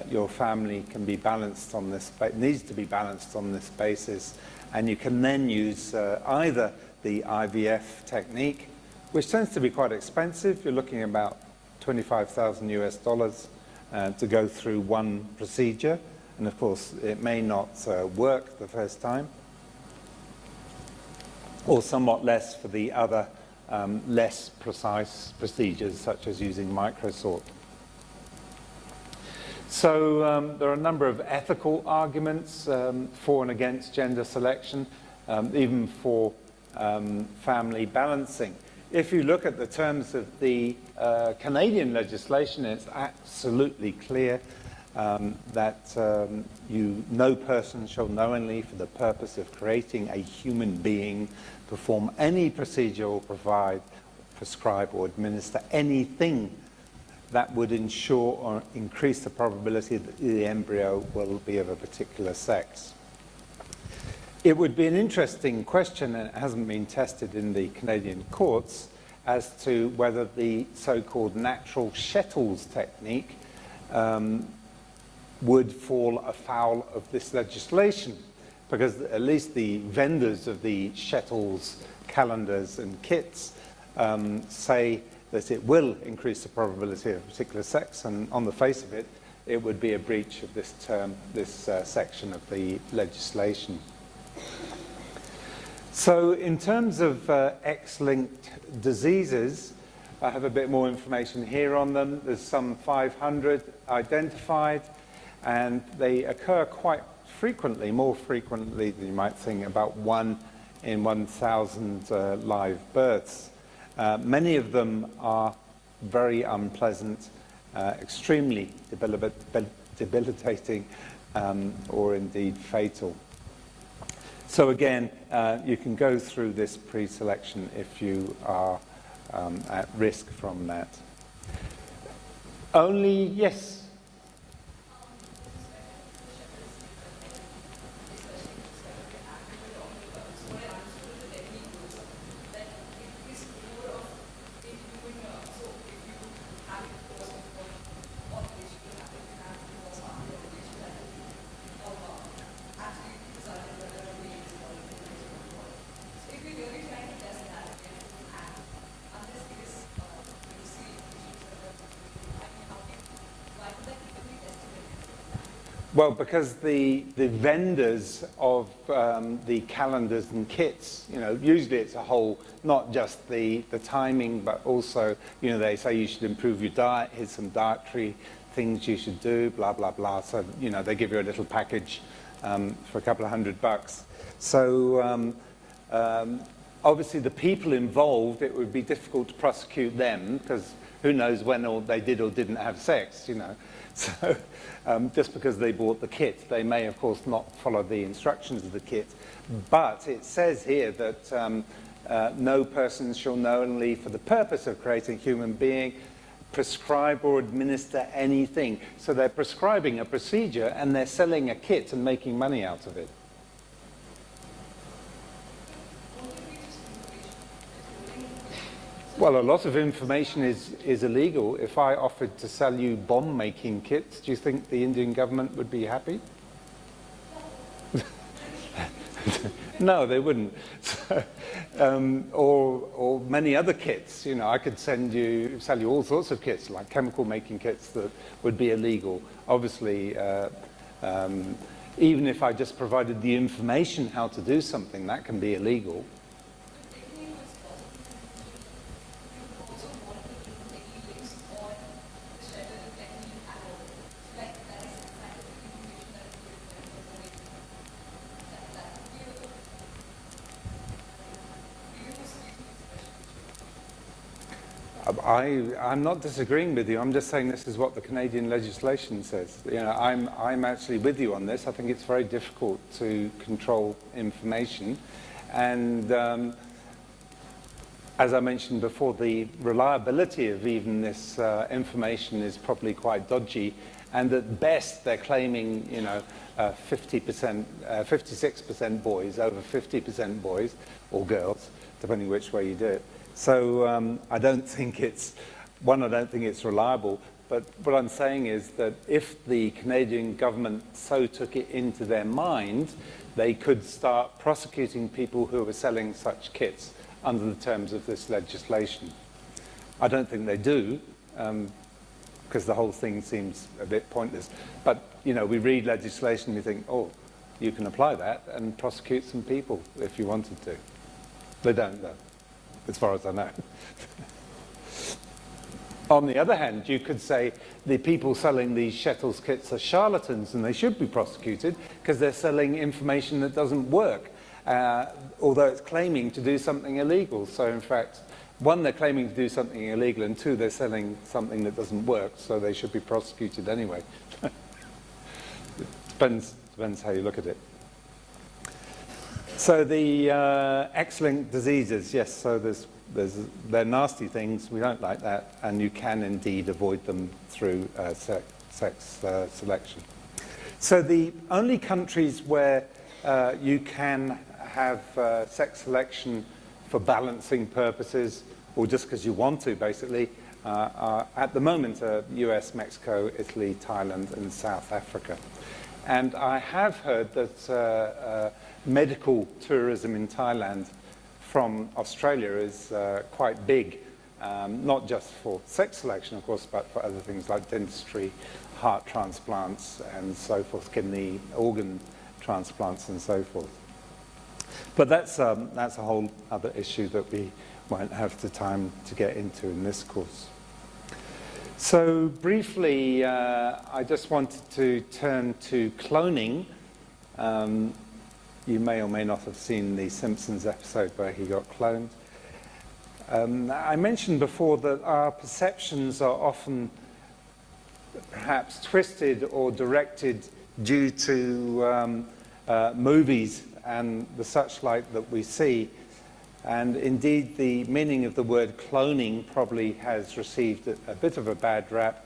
your family can be balanced on this, needs to be balanced on this basis, and you can then use either the IVF technique, which tends to be quite expensive. You're looking at about 25,000 US dollars to go through one procedure, and of course it may not work the first time, or somewhat less for the other less precise procedures, such as using microsort. So there are a number of ethical arguments for and against gender selection, even for family balancing. If you look at the terms of the Canadian legislation, it's absolutely clear that no person shall knowingly, for the purpose of creating a human being, perform any procedure or prescribe or administer anything that would ensure or increase the probability that the embryo will be of a particular sex. It would be an interesting question, and it hasn't been tested in the Canadian courts, as to whether the so-called natural Shettles technique would fall afoul of this legislation, because at least the vendors of the Shettles calendars and kits say that it will increase the probability of a particular sex, and on the face of it, it would be a breach of this term, this section of the legislation. So in terms of X-linked diseases, I have a bit more information here on them. There's some 500 identified, and they occur quite frequently, more frequently than you might think, about 1 in 1,000 live births. Many of them are very unpleasant, extremely debilitating, or indeed fatal. So again, you can go through this pre-selection if you are at risk from that. Only, yes? Well, because the vendors of the calendars and kits, usually it's a whole, not just the timing, but also, they say you should improve your diet, here's some dietary things you should do, blah, blah, blah. So, they give you a little package for a couple of $100. So, obviously the people involved, it would be difficult to prosecute them, because who knows when they did or didn't have sex, So just because they bought the kit, they may, of course, not follow the instructions of the kit. But it says here that no person shall knowingly, for the purpose of creating a human being, prescribe or administer anything. So they're prescribing a procedure and they're selling a kit and making money out of it. Well, a lot of information is illegal. If I offered to sell you bomb-making kits, do you think the Indian government would be happy? No, they wouldn't. Or many other kits. I could sell you all sorts of kits, like chemical-making kits that would be illegal. Obviously, even if I just provided the information how to do something, that can be illegal. I'm not disagreeing with you. I'm just saying this is what the Canadian legislation says. You know, I'm actually with you on this. I think it's very difficult to control information. And as I mentioned before, the reliability of even this information is probably quite dodgy. And at best, they're claiming, you know, 50%, 56% boys, over 50% boys or girls, depending which way you do it. So I don't think it's reliable, but what I'm saying is that if the Canadian government so took it into their mind, they could start prosecuting people who were selling such kits under the terms of this legislation. I don't think they do, because the whole thing seems a bit pointless. But, you know, we read legislation and we think, oh, you can apply that and prosecute some people if you wanted to. They don't, though, as far as I know. On the other hand, you could say the people selling these Shettles kits are charlatans and they should be prosecuted because they're selling information that doesn't work, although it's claiming to do something illegal. So in fact, one, they're claiming to do something illegal, and two, they're selling something that doesn't work, so they should be prosecuted anyway. Depends how you look at it. So the X-linked diseases, yes, so they're nasty things, we don't like that, and you can indeed avoid them through sex selection. So the only countries where you can have sex selection for balancing purposes, or just because you want to, basically, are at the moment US, Mexico, Italy, Thailand, and South Africa. And I have heard that medical tourism in Thailand from Australia is quite big, not just for sex selection, of course, but for other things like dentistry, heart transplants, and so forth, kidney organ transplants, and so forth. But that's a whole other issue that we won't have the time to get into in this course. So briefly, I just wanted to turn to cloning. You may or may not have seen the Simpsons episode where he got cloned. I mentioned before that our perceptions are often perhaps twisted or directed due to movies and the such like that we see. And indeed, the meaning of the word cloning probably has received a bit of a bad rap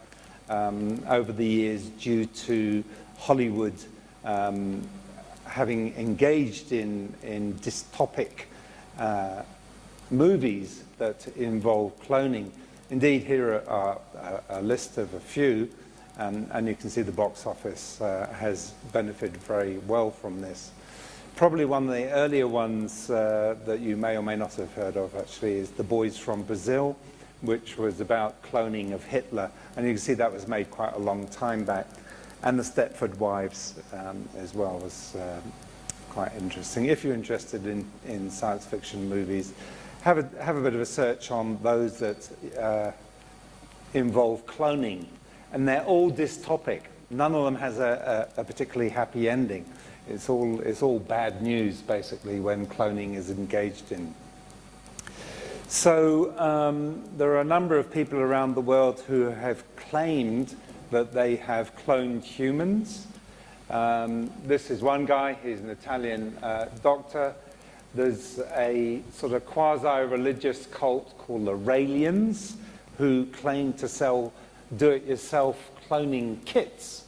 over the years due to Hollywood having engaged in dystopic movies that involve cloning. Indeed, here are a list of a few, and you can see the box office has benefited very well from this. Probably one of the earlier ones that you may or may not have heard of, actually, is The Boys from Brazil, which was about cloning of Hitler. And you can see that was made quite a long time back. And The Stepford Wives as well was quite interesting. If you're interested in science fiction movies, have a bit of a search on those that involve cloning. And they're all dystopic. None of them has a particularly happy ending. It's all bad news, basically, when cloning is engaged in. So there are a number of people around the world who have claimed that they have cloned humans. This is one guy, he's an Italian doctor. There's a sort of quasi-religious cult called the Raelians, who claim to sell do-it-yourself cloning kits.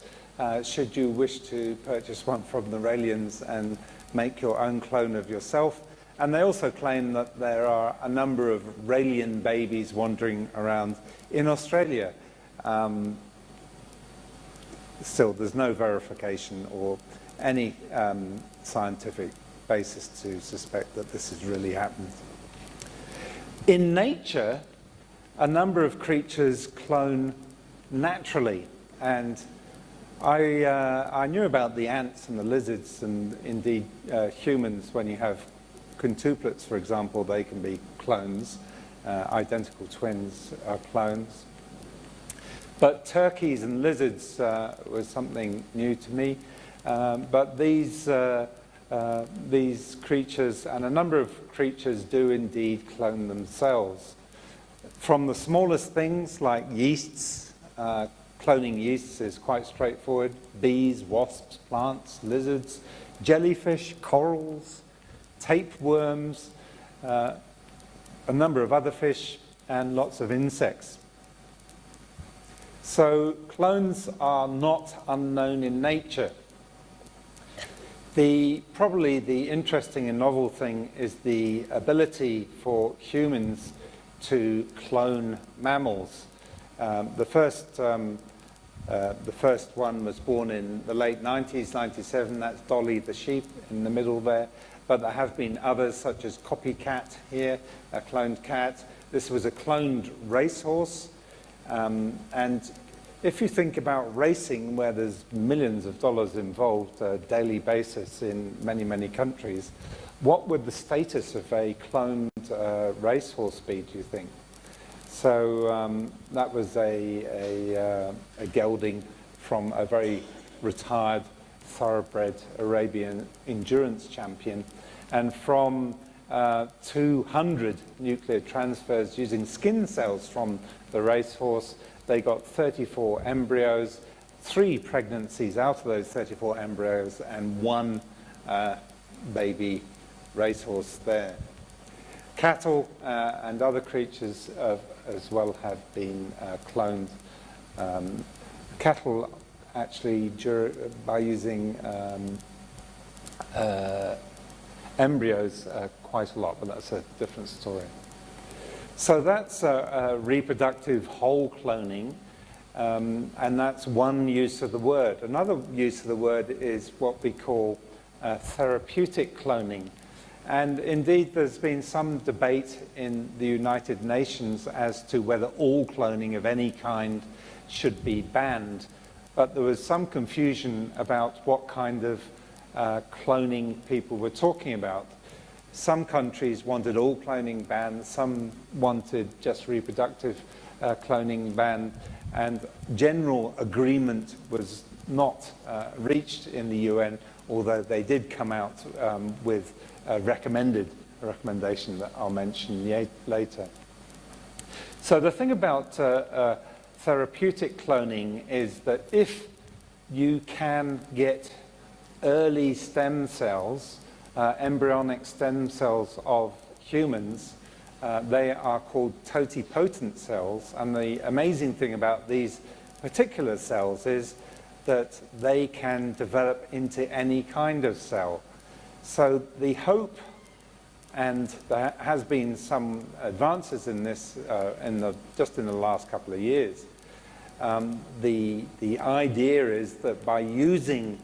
Should you wish to purchase one from the Raelians and make your own clone of yourself. And they also claim that there are a number of Raelian babies wandering around in Australia. Still, there's no verification or any scientific basis to suspect that this has really happened. In nature, a number of creatures clone naturally, and I knew about the ants and the lizards and indeed humans. When you have quintuplets, for example, they can be clones. Identical twins are clones. But turkeys and lizards was something new to me. But these creatures, and a number of creatures, do indeed clone themselves. From the smallest things like yeasts, cloning yeasts is quite straightforward. Bees, wasps, plants, lizards, jellyfish, corals, tapeworms, a number of other fish, and lots of insects. So clones are not unknown in nature. Probably the interesting and novel thing is the ability for humans to clone mammals. The first one was born in the late 90s, 97. That's Dolly the sheep in the middle there. But there have been others, such as Copycat here, a cloned cat. This was a cloned racehorse. And if you think about racing, where there's millions of dollars involved on a daily basis in many, many countries, what would the status of a cloned racehorse be, do you think? So that was a gelding from a very retired, thoroughbred Arabian endurance champion. And from 200 nuclear transfers using skin cells from the racehorse, they got 34 embryos, 3 pregnancies out of those 34 embryos, and 1 baby racehorse there. Cattle and other creatures as well have been cloned. Cattle actually, by using embryos quite a lot, but that's a different story. So that's reproductive whole cloning, and that's one use of the word. Another use of the word is what we call therapeutic cloning. And indeed, there's been some debate in the United Nations as to whether all cloning of any kind should be banned. But there was some confusion about what kind of cloning people were talking about. Some countries wanted all cloning banned, some wanted just reproductive cloning banned, and general agreement was not reached in the UN, although they did come out with a recommendation that I'll mention later. So the thing about therapeutic cloning is that if you can get early stem cells, embryonic stem cells of humans, they are called totipotent cells, and the amazing thing about these particular cells is that they can develop into any kind of cell. So the hope, and there has been some advances in this just in the last couple of years, the idea is that by using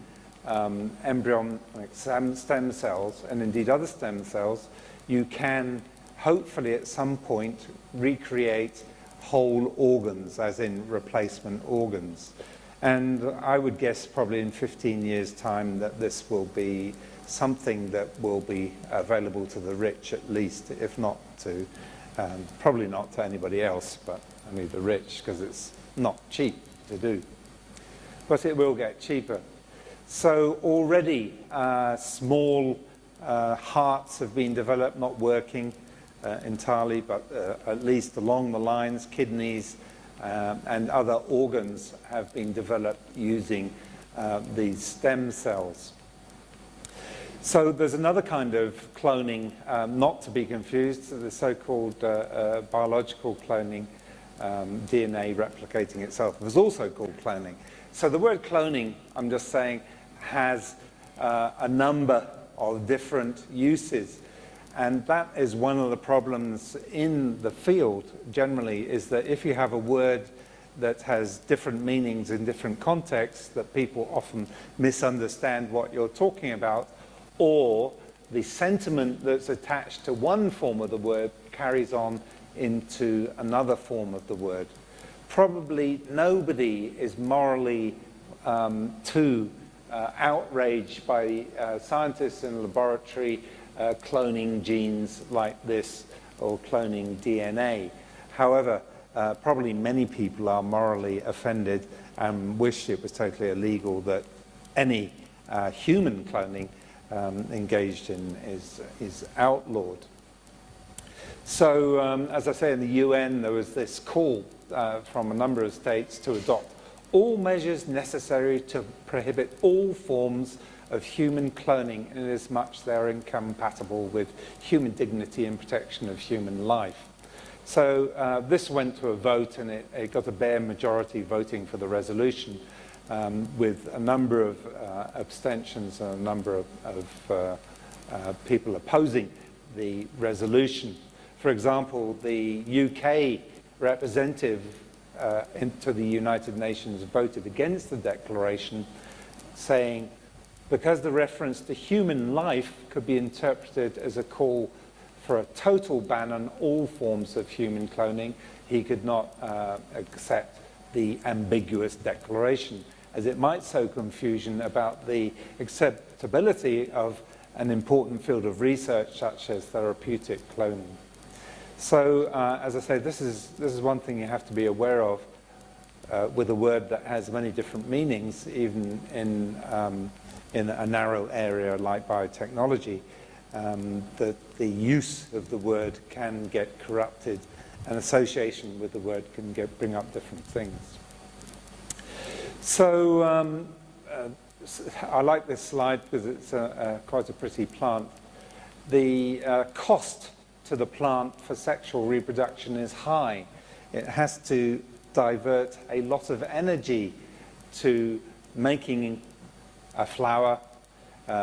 embryonic stem cells, and indeed other stem cells, you can hopefully at some point recreate whole organs, as in replacement organs. And I would guess probably in 15 years' time that this will be something that will be available to the rich at least, if not to, probably not to anybody else, but only the rich, because it's not cheap to do. But it will get cheaper. So already small hearts have been developed, not working entirely, but at least along the lines, kidneys and other organs have been developed using these stem cells. So there's another kind of cloning, not to be confused, the so-called biological cloning, DNA replicating itself, was also called cloning. So the word cloning, I'm just saying, has a number of different uses. And that is one of the problems in the field generally, is that if you have a word that has different meanings in different contexts, that people often misunderstand what you're talking about, or the sentiment that's attached to one form of the word carries on into another form of the word. Probably nobody is morally too outraged by scientists in a laboratory cloning genes like this or cloning DNA. However, probably many people are morally offended and wish it was totally illegal, that any human cloning engaged in is outlawed. So, as I say, in the UN, there was this call from a number of states to adopt all measures necessary to prohibit all forms of human cloning inasmuch they are incompatible with human dignity and protection of human life. So this went to a vote, and it got a bare majority voting for the resolution, with a number of abstentions and a number of people opposing the resolution. For example, the UK representative into the United Nations voted against the declaration, saying, because the reference to human life could be interpreted as a call for a total ban on all forms of human cloning, he could not accept the ambiguous declaration, as it might sow confusion about the acceptability of an important field of research such as therapeutic cloning. So, as I say, this is one thing you have to be aware of with a word that has many different meanings, even in a narrow area like biotechnology, that the use of the word can get corrupted, and association with the word can bring up different things. So, I like this slide because it's quite a pretty plant. The cost to the plant for sexual reproduction is high. It has to divert a lot of energy to making a flower,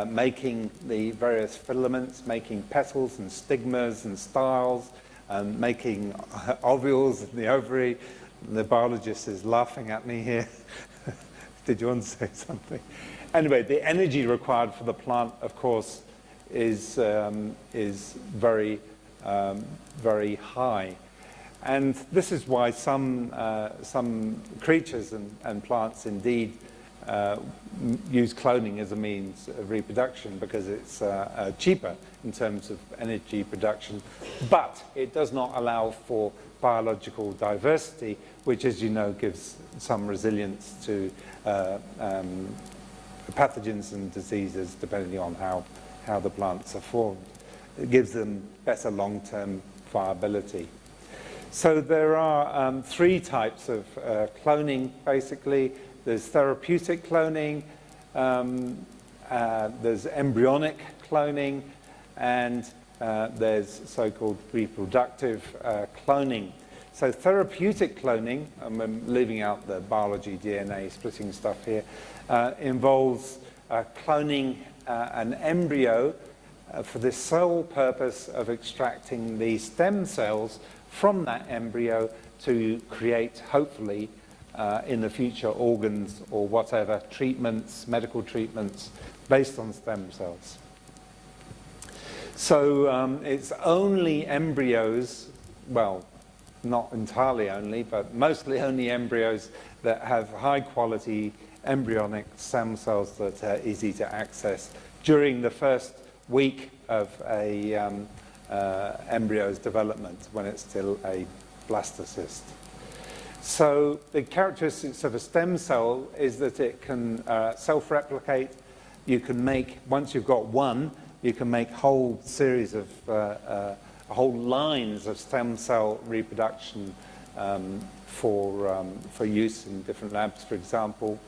making the various filaments, making petals and stigmas and styles, making ovules in the ovary. The biologist is laughing at me here. Did you want to say something? Anyway, the energy required for the plant, of course, is very very high. And this is why some creatures and plants indeed use cloning as a means of reproduction, because it's cheaper in terms of energy production, but it does not allow for biological diversity, which, as you know, gives some resilience to pathogens and diseases depending on how the plants are formed. It gives them better long-term viability. So there are three types of cloning, basically. There's therapeutic cloning, there's embryonic cloning, and there's so-called reproductive cloning. So therapeutic cloning, and I'm leaving out the biology, DNA, splitting stuff here, involves cloning an embryo for the sole purpose of extracting the stem cells from that embryo to create, hopefully, in the future, organs or whatever, treatments, medical treatments, based on stem cells. So it's only embryos, well, not entirely only, but mostly only embryos that have high-quality embryonic stem cells that are easy to access during the first week of a embryo's development, when it's still a blastocyst. So the characteristics of a stem cell is that it can self-replicate. You can make, once you've got one, you can make whole series of, whole lines of stem cell reproduction for use in different labs, for example.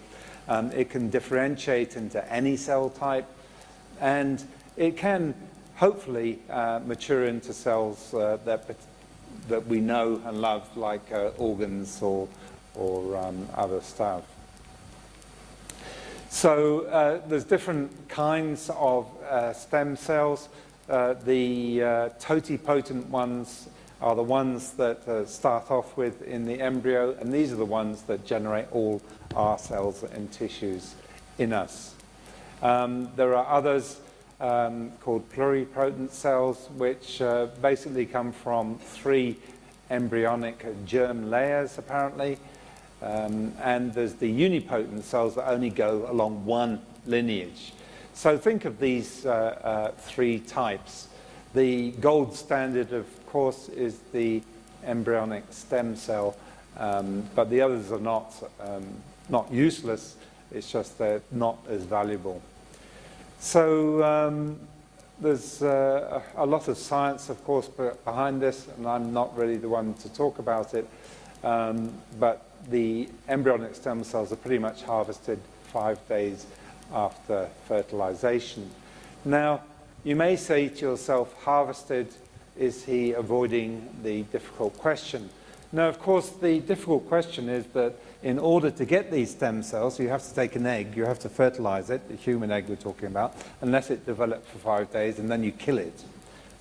It can differentiate into any cell type, and it can hopefully mature into cells that we know and love, like organs or other stuff. So there's different kinds of stem cells. The totipotent ones are the ones that start off with in the embryo, and these are the ones that generate all our cells and tissues in us. There are others called pluripotent cells, which basically come from 3 embryonic germ layers, apparently. And there's the unipotent cells that only go along one lineage. So think of these 3 types. The gold standard, of course, is the embryonic stem cell, but the others are not useless. It's just they're not as valuable. So there's a lot of science, of course, behind this, and I'm not really the one to talk about it. But the embryonic stem cells are pretty much harvested 5 days after fertilization. Now, you may say to yourself, harvested, is he avoiding the difficult question? No, of course, the difficult question is that in order to get these stem cells, you have to take an egg, you have to fertilize it, the human egg we're talking about, and let it develop for 5 days, and then you kill it.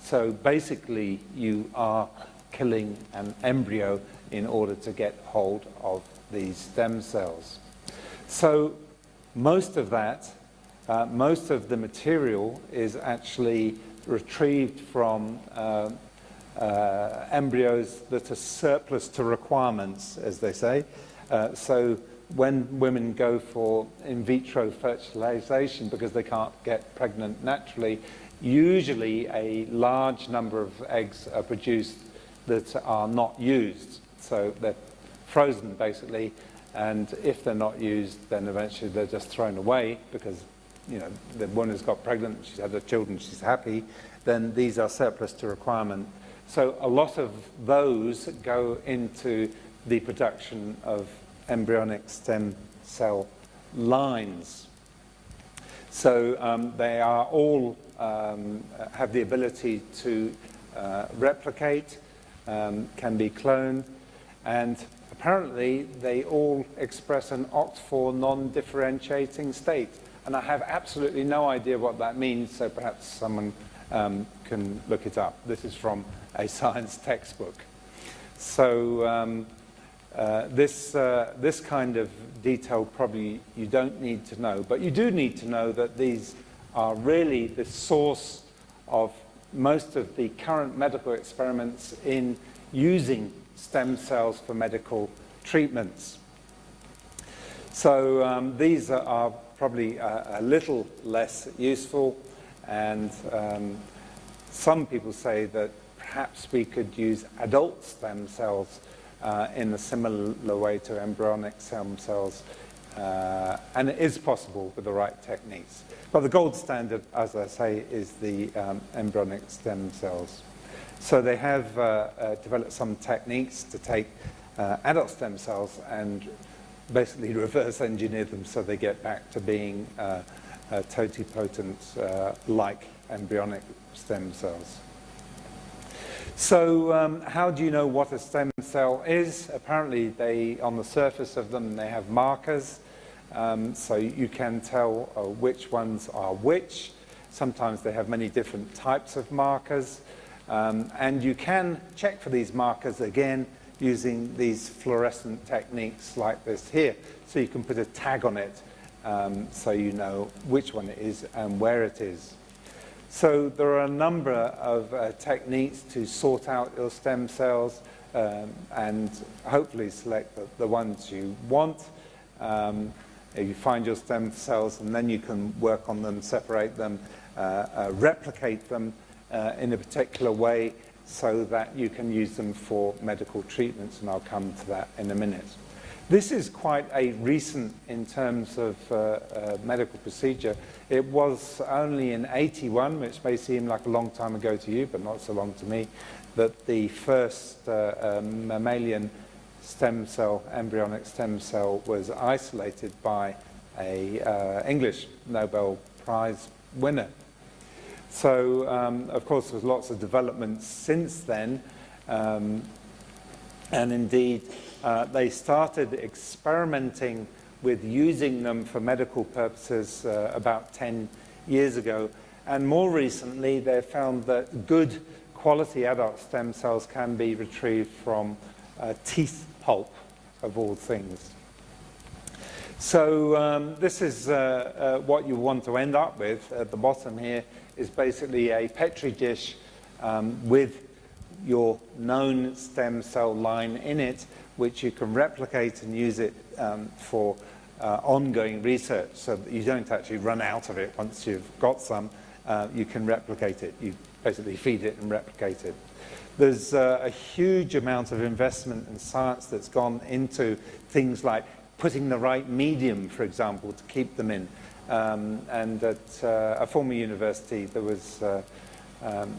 So basically, you are killing an embryo in order to get hold of these stem cells. So most of that, most of the material is actually retrieved from embryos that are surplus to requirements, as they say. So when women go for in vitro fertilization because they can't get pregnant naturally, usually a large number of eggs are produced that are not used. So they're frozen, basically, and if they're not used, then eventually they're just thrown away because, you know, the woman has got pregnant, she's had her children, she's happy, then these are surplus to requirement. So a lot of those go into the production of embryonic stem cell lines. So they are all have the ability to replicate, can be cloned, and apparently they all express an OCT4 non-differentiating state. And I have absolutely no idea what that means, so perhaps someone can look it up. This is from a science textbook. So this kind of detail probably you don't need to know, but you do need to know that these are really the source of most of the current medical experiments in using stem cells for medical treatments. So these are probably a little less useful, and some people say that perhaps we could use adult stem cells in a similar way to embryonic stem cells, and it is possible with the right techniques. But the gold standard, as I say, is the embryonic stem cells. So they have developed some techniques to take adult stem cells and basically reverse engineer them so they get back to being totipotent like embryonic stem cells. So how do you know what a stem cell is? Apparently they, on the surface of them, they have markers, so you can tell which ones are which. Sometimes they have many different types of markers, and you can check for these markers again using these fluorescent techniques like this here. So you can put a tag on it so you know which one it is and where it is. So there are a number of techniques to sort out your stem cells and hopefully select the ones you want. You find your stem cells and then you can work on them, separate them, replicate them in a particular way so that you can use them for medical treatments, and I'll come to that in a minute. This is quite a recent in terms of medical procedure. It was only in '81, which may seem like a long time ago to you, but not so long to me, that the first mammalian stem cell, embryonic stem cell, was isolated by a English Nobel Prize winner. So, of course, there's lots of developments since then, and indeed, they started experimenting with using them for medical purposes about 10 years ago. And more recently, they found that good quality adult stem cells can be retrieved from teeth pulp, of all things. So this is what you want to end up with. At the bottom here is basically a Petri dish with your known stem cell line in it, which you can replicate and use it for ongoing research, so that you don't actually run out of it once you've got some. You can replicate it. You basically feed it and replicate it. There's a huge amount of investment and science that's gone into things like putting the right medium, for example, to keep them in, and at a former university there was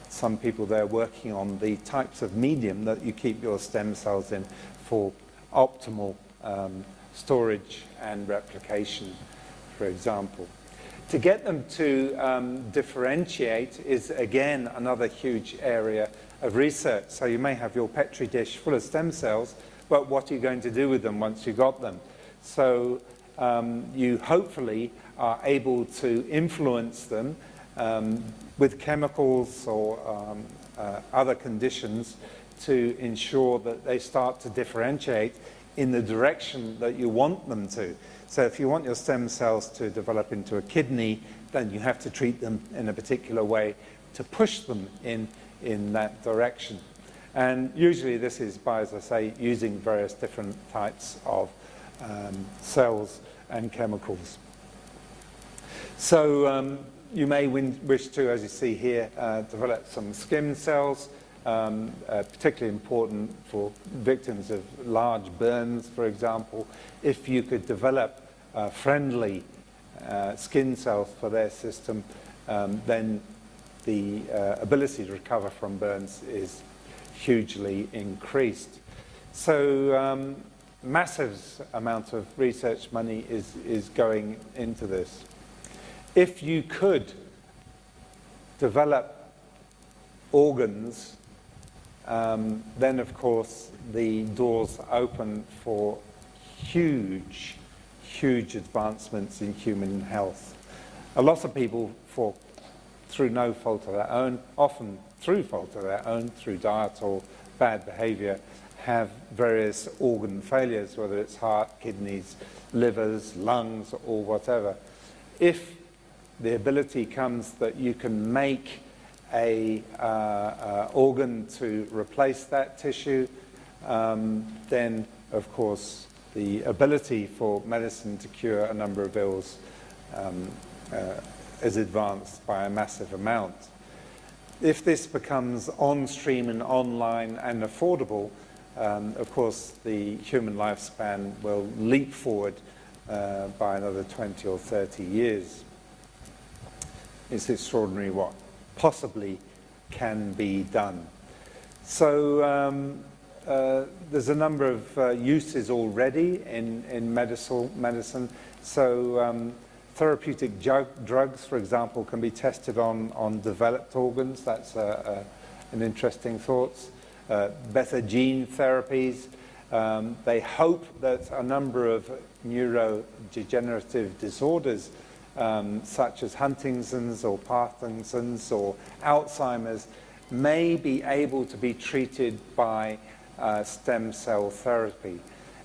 some people there working on the types of medium that you keep your stem cells in for optimal storage and replication, for example. To get them to differentiate is, again, another huge area of research. So you may have your Petri dish full of stem cells, but what are you going to do with them once you got them? So you hopefully are able to influence them with chemicals or other conditions to ensure that they start to differentiate in the direction that you want them to. So if you want your stem cells to develop into a kidney, then you have to treat them in a particular way to push them in that direction. And usually this is by, as I say, using various different types of cells and chemicals. So you may wish to, as you see here, develop some skin cells, particularly important for victims of large burns, for example. If you could develop friendly skin cells for their system, then the ability to recover from burns is hugely increased. So massive amount of research money is going into this. If you could develop organs, then of course the doors open for huge advancements in human health. A lot of people, through no fault of their own, often through fault of their own, through diet or bad behavior, have various organ failures, whether it's heart, kidneys, livers, lungs, or whatever. If the ability comes that you can make a organ to replace that tissue, then of course the ability for medicine to cure a number of ills is advanced by a massive amount. If this becomes on-stream and online and affordable, of course the human lifespan will leap forward by another 20 or 30 years. It's extraordinary what possibly can be done. So there's a number of uses already in medicine. So therapeutic drugs, for example, can be tested on developed organs. That's an interesting thought. Better gene therapies. They hope that a number of neurodegenerative disorders such as Huntington's or Parkinson's or Alzheimer's may be able to be treated by stem cell therapy.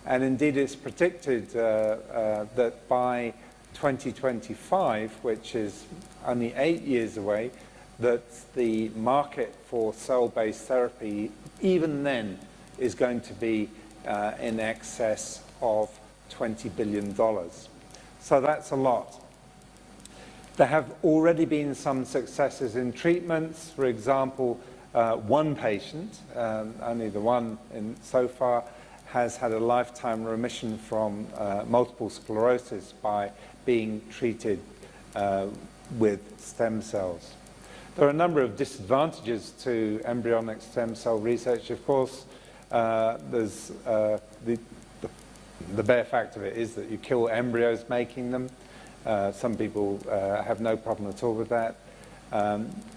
And indeed it's predicted that by 2025, which is only 8 years away, that the market for cell-based therapy, even then, is going to be in excess of $20 billion. So that's a lot. There have already been some successes in treatments. For example, one patient, only the one so far, has had a lifetime remission from multiple sclerosis by being treated with stem cells. There are a number of disadvantages to embryonic stem cell research. Of course, there's the bare fact of it is that you kill embryos making them. Some people have no problem at all with that.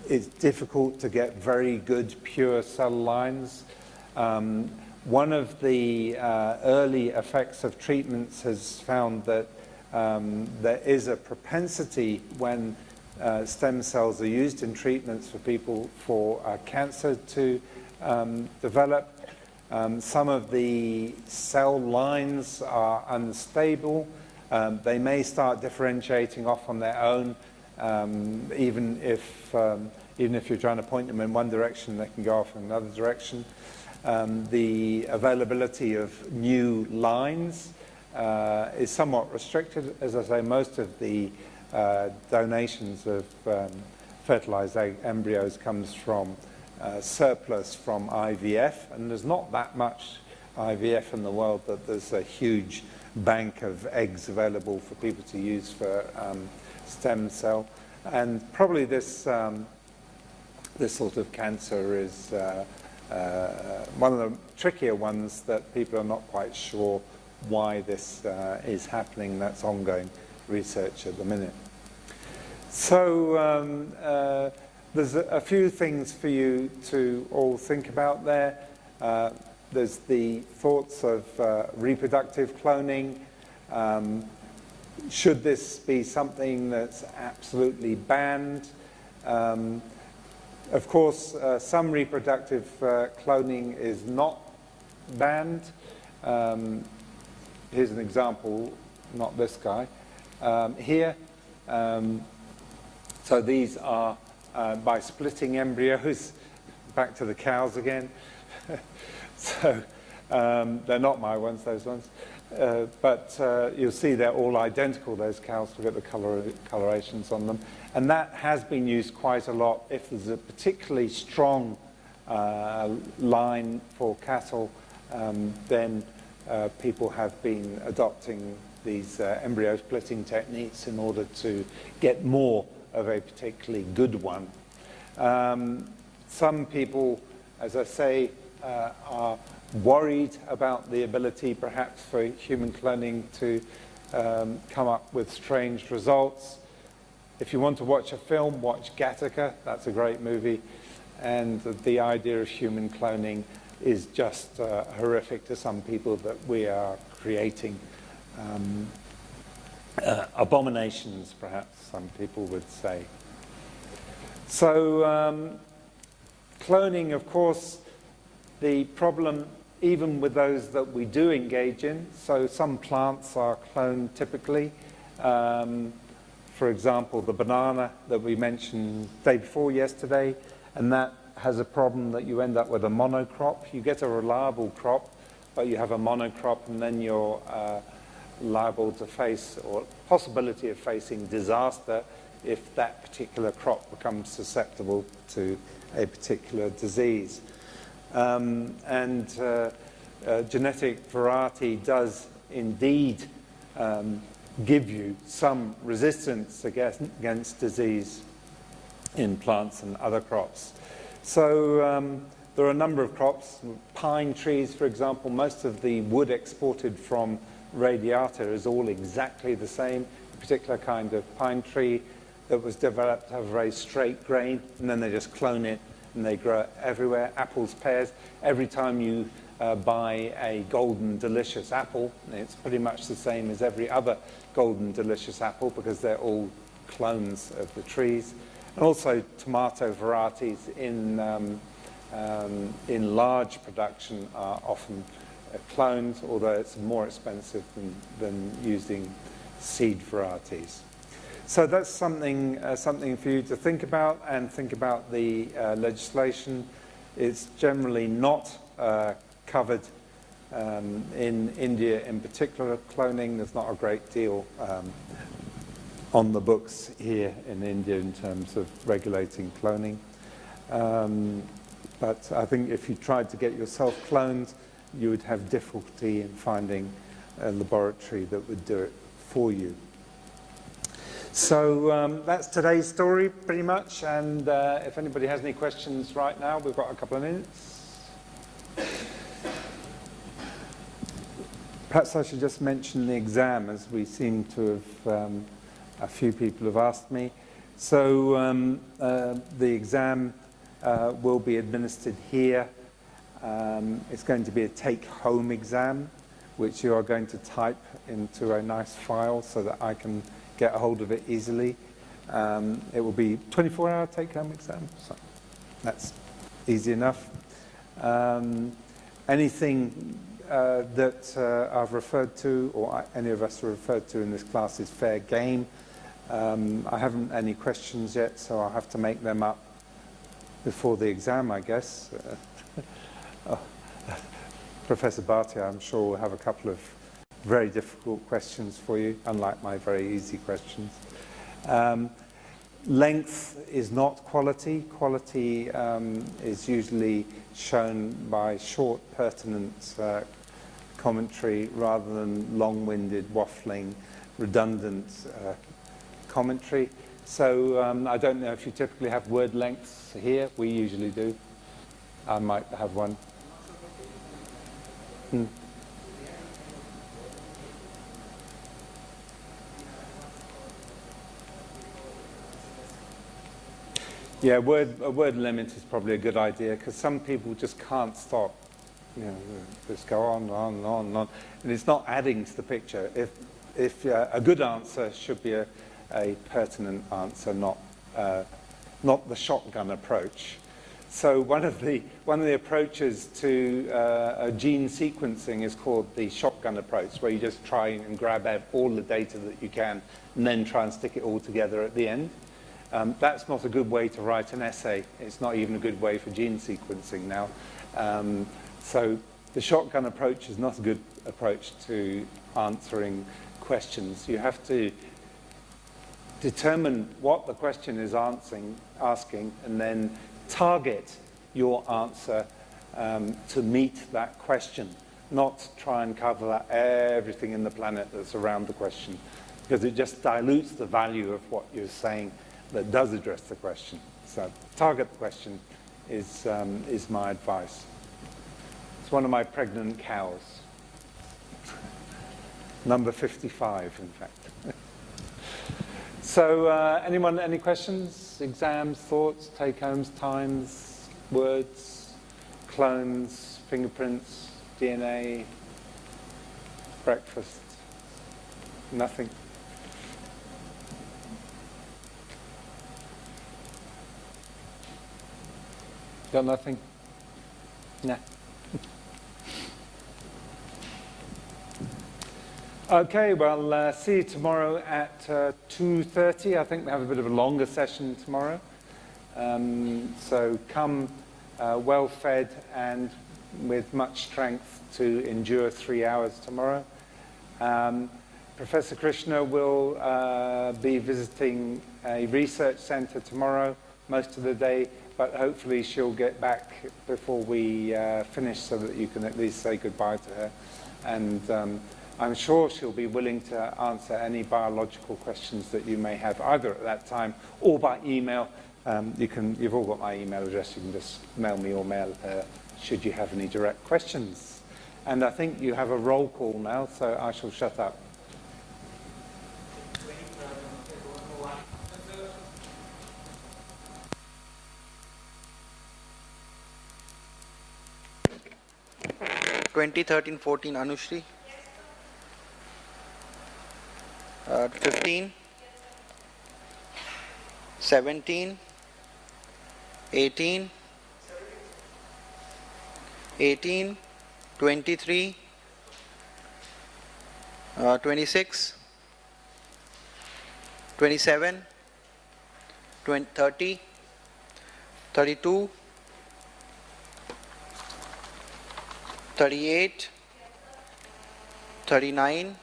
It's difficult to get very good pure cell lines. One of the early effects of treatments has found that there is a propensity when stem cells are used in treatments for people for cancer to develop. Some of the cell lines are unstable. They may start differentiating off on their own, even if you're trying to point them in one direction, they can go off in another direction. The availability of new lines is somewhat restricted. As I say, most of the donations of fertilized egg embryos comes from surplus from IVF, and there's not that much IVF in the world that there's a huge bank of eggs available for people to use for stem cell. And probably this sort of cancer is one of the trickier ones that people are not quite sure why this is happening. That's ongoing research at the minute. So there's a few things for you to all think about there. There's the thoughts of reproductive cloning. Should this be something that's absolutely banned? Of course, some reproductive cloning is not banned. Here's an example, not this guy, here. So these are by splitting embryos, back to the cows again. So they're not my ones, those ones. But you'll see they're all identical, those cows. Look at the colorations on them. And that has been used quite a lot. If there's a particularly strong line for cattle, then people have been adopting these embryo splitting techniques in order to get more of a particularly good one. Some people, as I say, are worried about the ability perhaps for human cloning to come up with strange results. If you want to watch a film, watch Gattaca. That's a great movie. And the idea of human cloning is just horrific to some people, that we are creating abominations, perhaps some people would say. So cloning, of course, the problem even with those that we do engage in. So some plants are cloned typically. For example, the banana that we mentioned day before yesterday, and that has a problem that you end up with a monocrop. You get a reliable crop, but you have a monocrop, and then you're liable to face, or possibility of facing, disaster if that particular crop becomes susceptible to a particular disease. Genetic variety does indeed give you some resistance against disease in plants and other crops. So there are a number of crops. Pine trees, for example, most of the wood exported from Radiata is all exactly the same. A particular kind of pine tree that was developed to have a very straight grain, and then they just clone it and they grow everywhere. Apples, pears. Every time you buy a golden delicious apple, it's pretty much the same as every other golden delicious apple, because they're all clones of the trees. And also tomato varieties in large production are often clones, although it's more expensive than using seed varieties. So that's something for you to think about, and think about the legislation. It's generally not covered in India in particular, cloning. There's not a great deal on the books here in India in terms of regulating cloning. But I think if you tried to get yourself cloned, you would have difficulty in finding a laboratory that would do it for you. So that's today's story, pretty much. And if anybody has any questions right now, we've got a couple of minutes. Perhaps I should just mention the exam, as we seem to have, a few people have asked me. So the exam will be administered here. It's going to be a take-home exam, which you are going to type into a nice file so that I can get a hold of it easily. It will be 24-hour take-home exam, so that's easy enough. Anything that I've referred to, or any of us have referred to in this class, is fair game. I haven't any questions yet, so I'll have to make them up before the exam, I guess. Professor Bhatia, I'm sure, will have a couple of very difficult questions for you, unlike my very easy questions. Length is not quality. Quality is usually shown by short, pertinent commentary rather than long-winded, waffling, redundant commentary. So I don't know if you typically have word lengths here. We usually do. I might have one. Yeah, a word limit is probably a good idea because some people just can't stop. You know, just go on and on and on and on, and it's not adding to the picture. If a good answer should be a pertinent answer, not the shotgun approach. So one of the approaches to gene sequencing is called the shotgun approach, where you just try and grab out all the data that you can, and then try and stick it all together at the end. That's not a good way to write an essay. It's not even a good way for gene sequencing now. So the shotgun approach is not a good approach to answering questions. You have to determine what the question is asking, and then target your answer to meet that question, not try and cover everything in the planet that's around the question, because it just dilutes the value of what you're saying that does address the question. So target the question is my advice. It's one of my pregnant cows. Number 55, in fact. So anyone, any questions? Exams, thoughts, take-homes, times, words, clones, fingerprints, DNA, breakfast? Nothing? Got nothing? Nah. Okay, well, see you tomorrow at 2:30. I think we have a bit of a longer session tomorrow. So come well-fed and with much strength to endure 3 hours tomorrow. Professor Krishna will be visiting a research center tomorrow, most of the day, but hopefully she'll get back before we finish so that you can at least say goodbye to her. And I'm sure she'll be willing to answer any biological questions that you may have, either at that time or by email. You've all got my email address. You can just mail me or mail her should you have any direct questions. And I think you have a roll call now, so I shall shut up. (2013-14) Anushri. 15, 17, 18, 18, 23, 26, 27, 30, 32, 38, 39,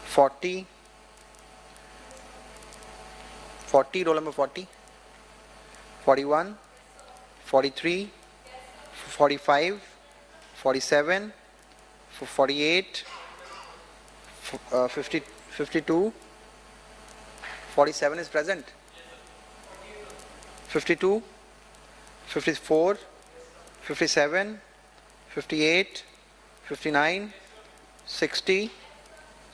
40, roll number 40, 41, 43, 45, 47, 48, 52, 47 is present, 52, 54, 57, 58, 59, 60,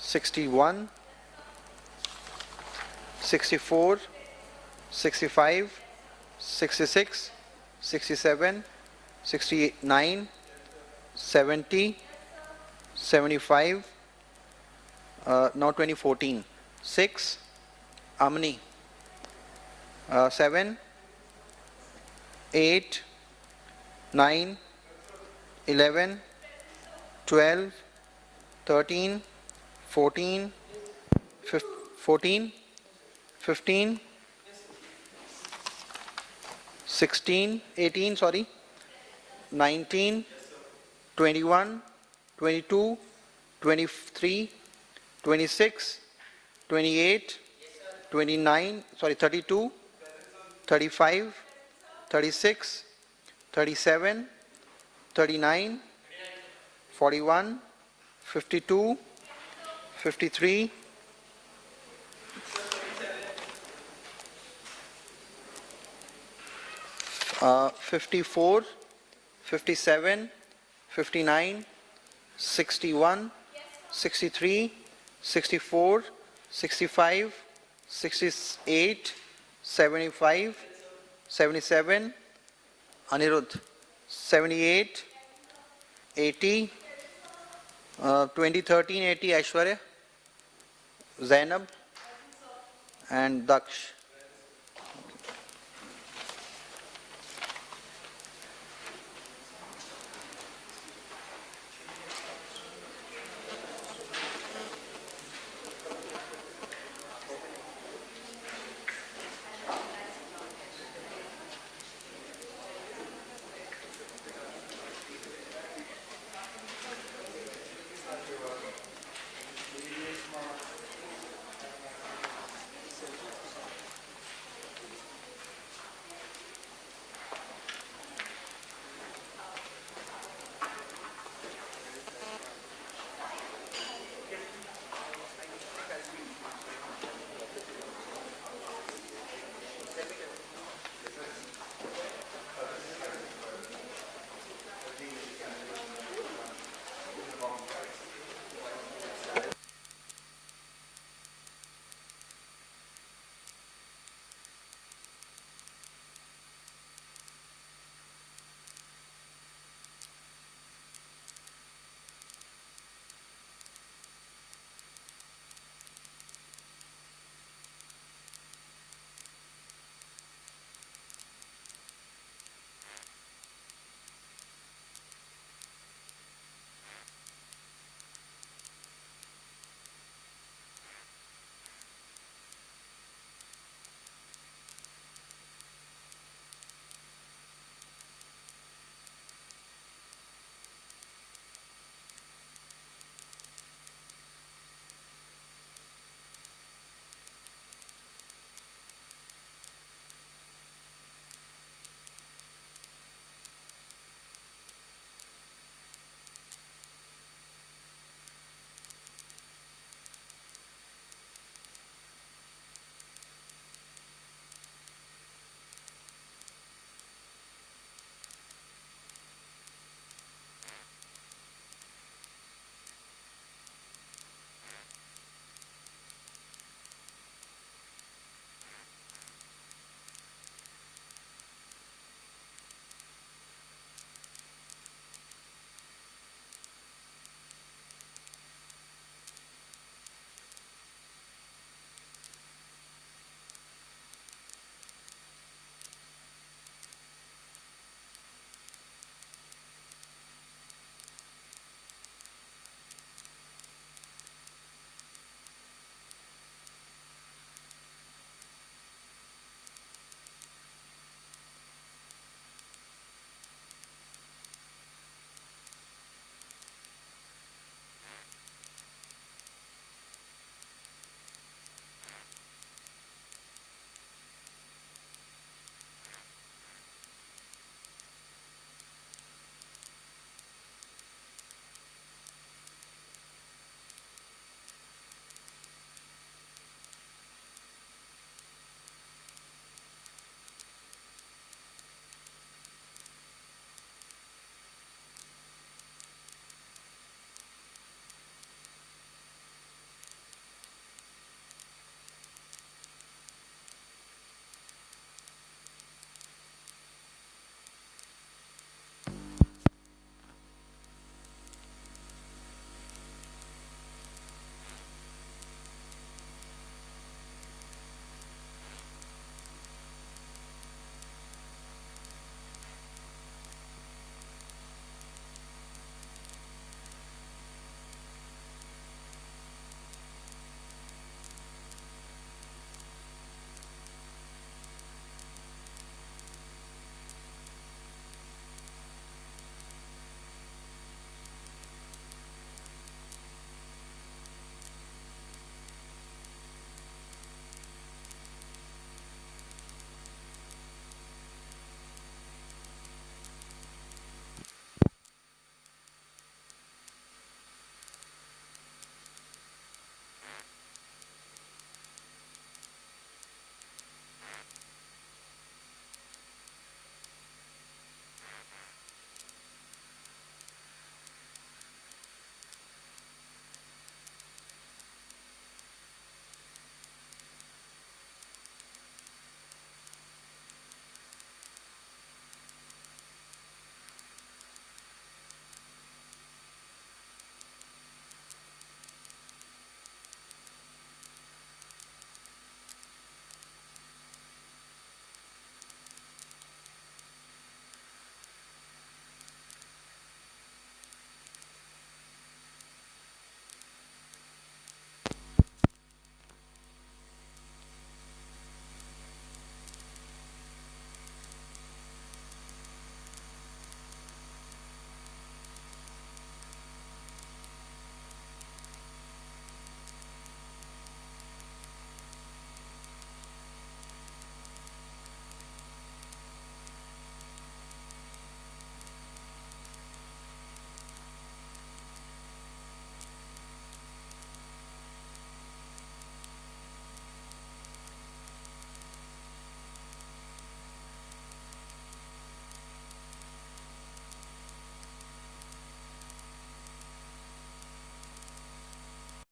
61, 64, 65, 66, 67, 69, 70, 75, now 2014, 6, Amni, 7, 8, 9, 11, 12, 13, 14, 15, 16, 18, sorry, 19, 21, 22, 23, 26, 28, 29, sorry, 32, 35, 36, 37, 39, 41, 52, 53, 54, 57, 59, 61, 63, 64, 65, 68, 75, 77, Anirudh, 78, 80, 2013 80 Aishwarya, Zainab, and Daksh.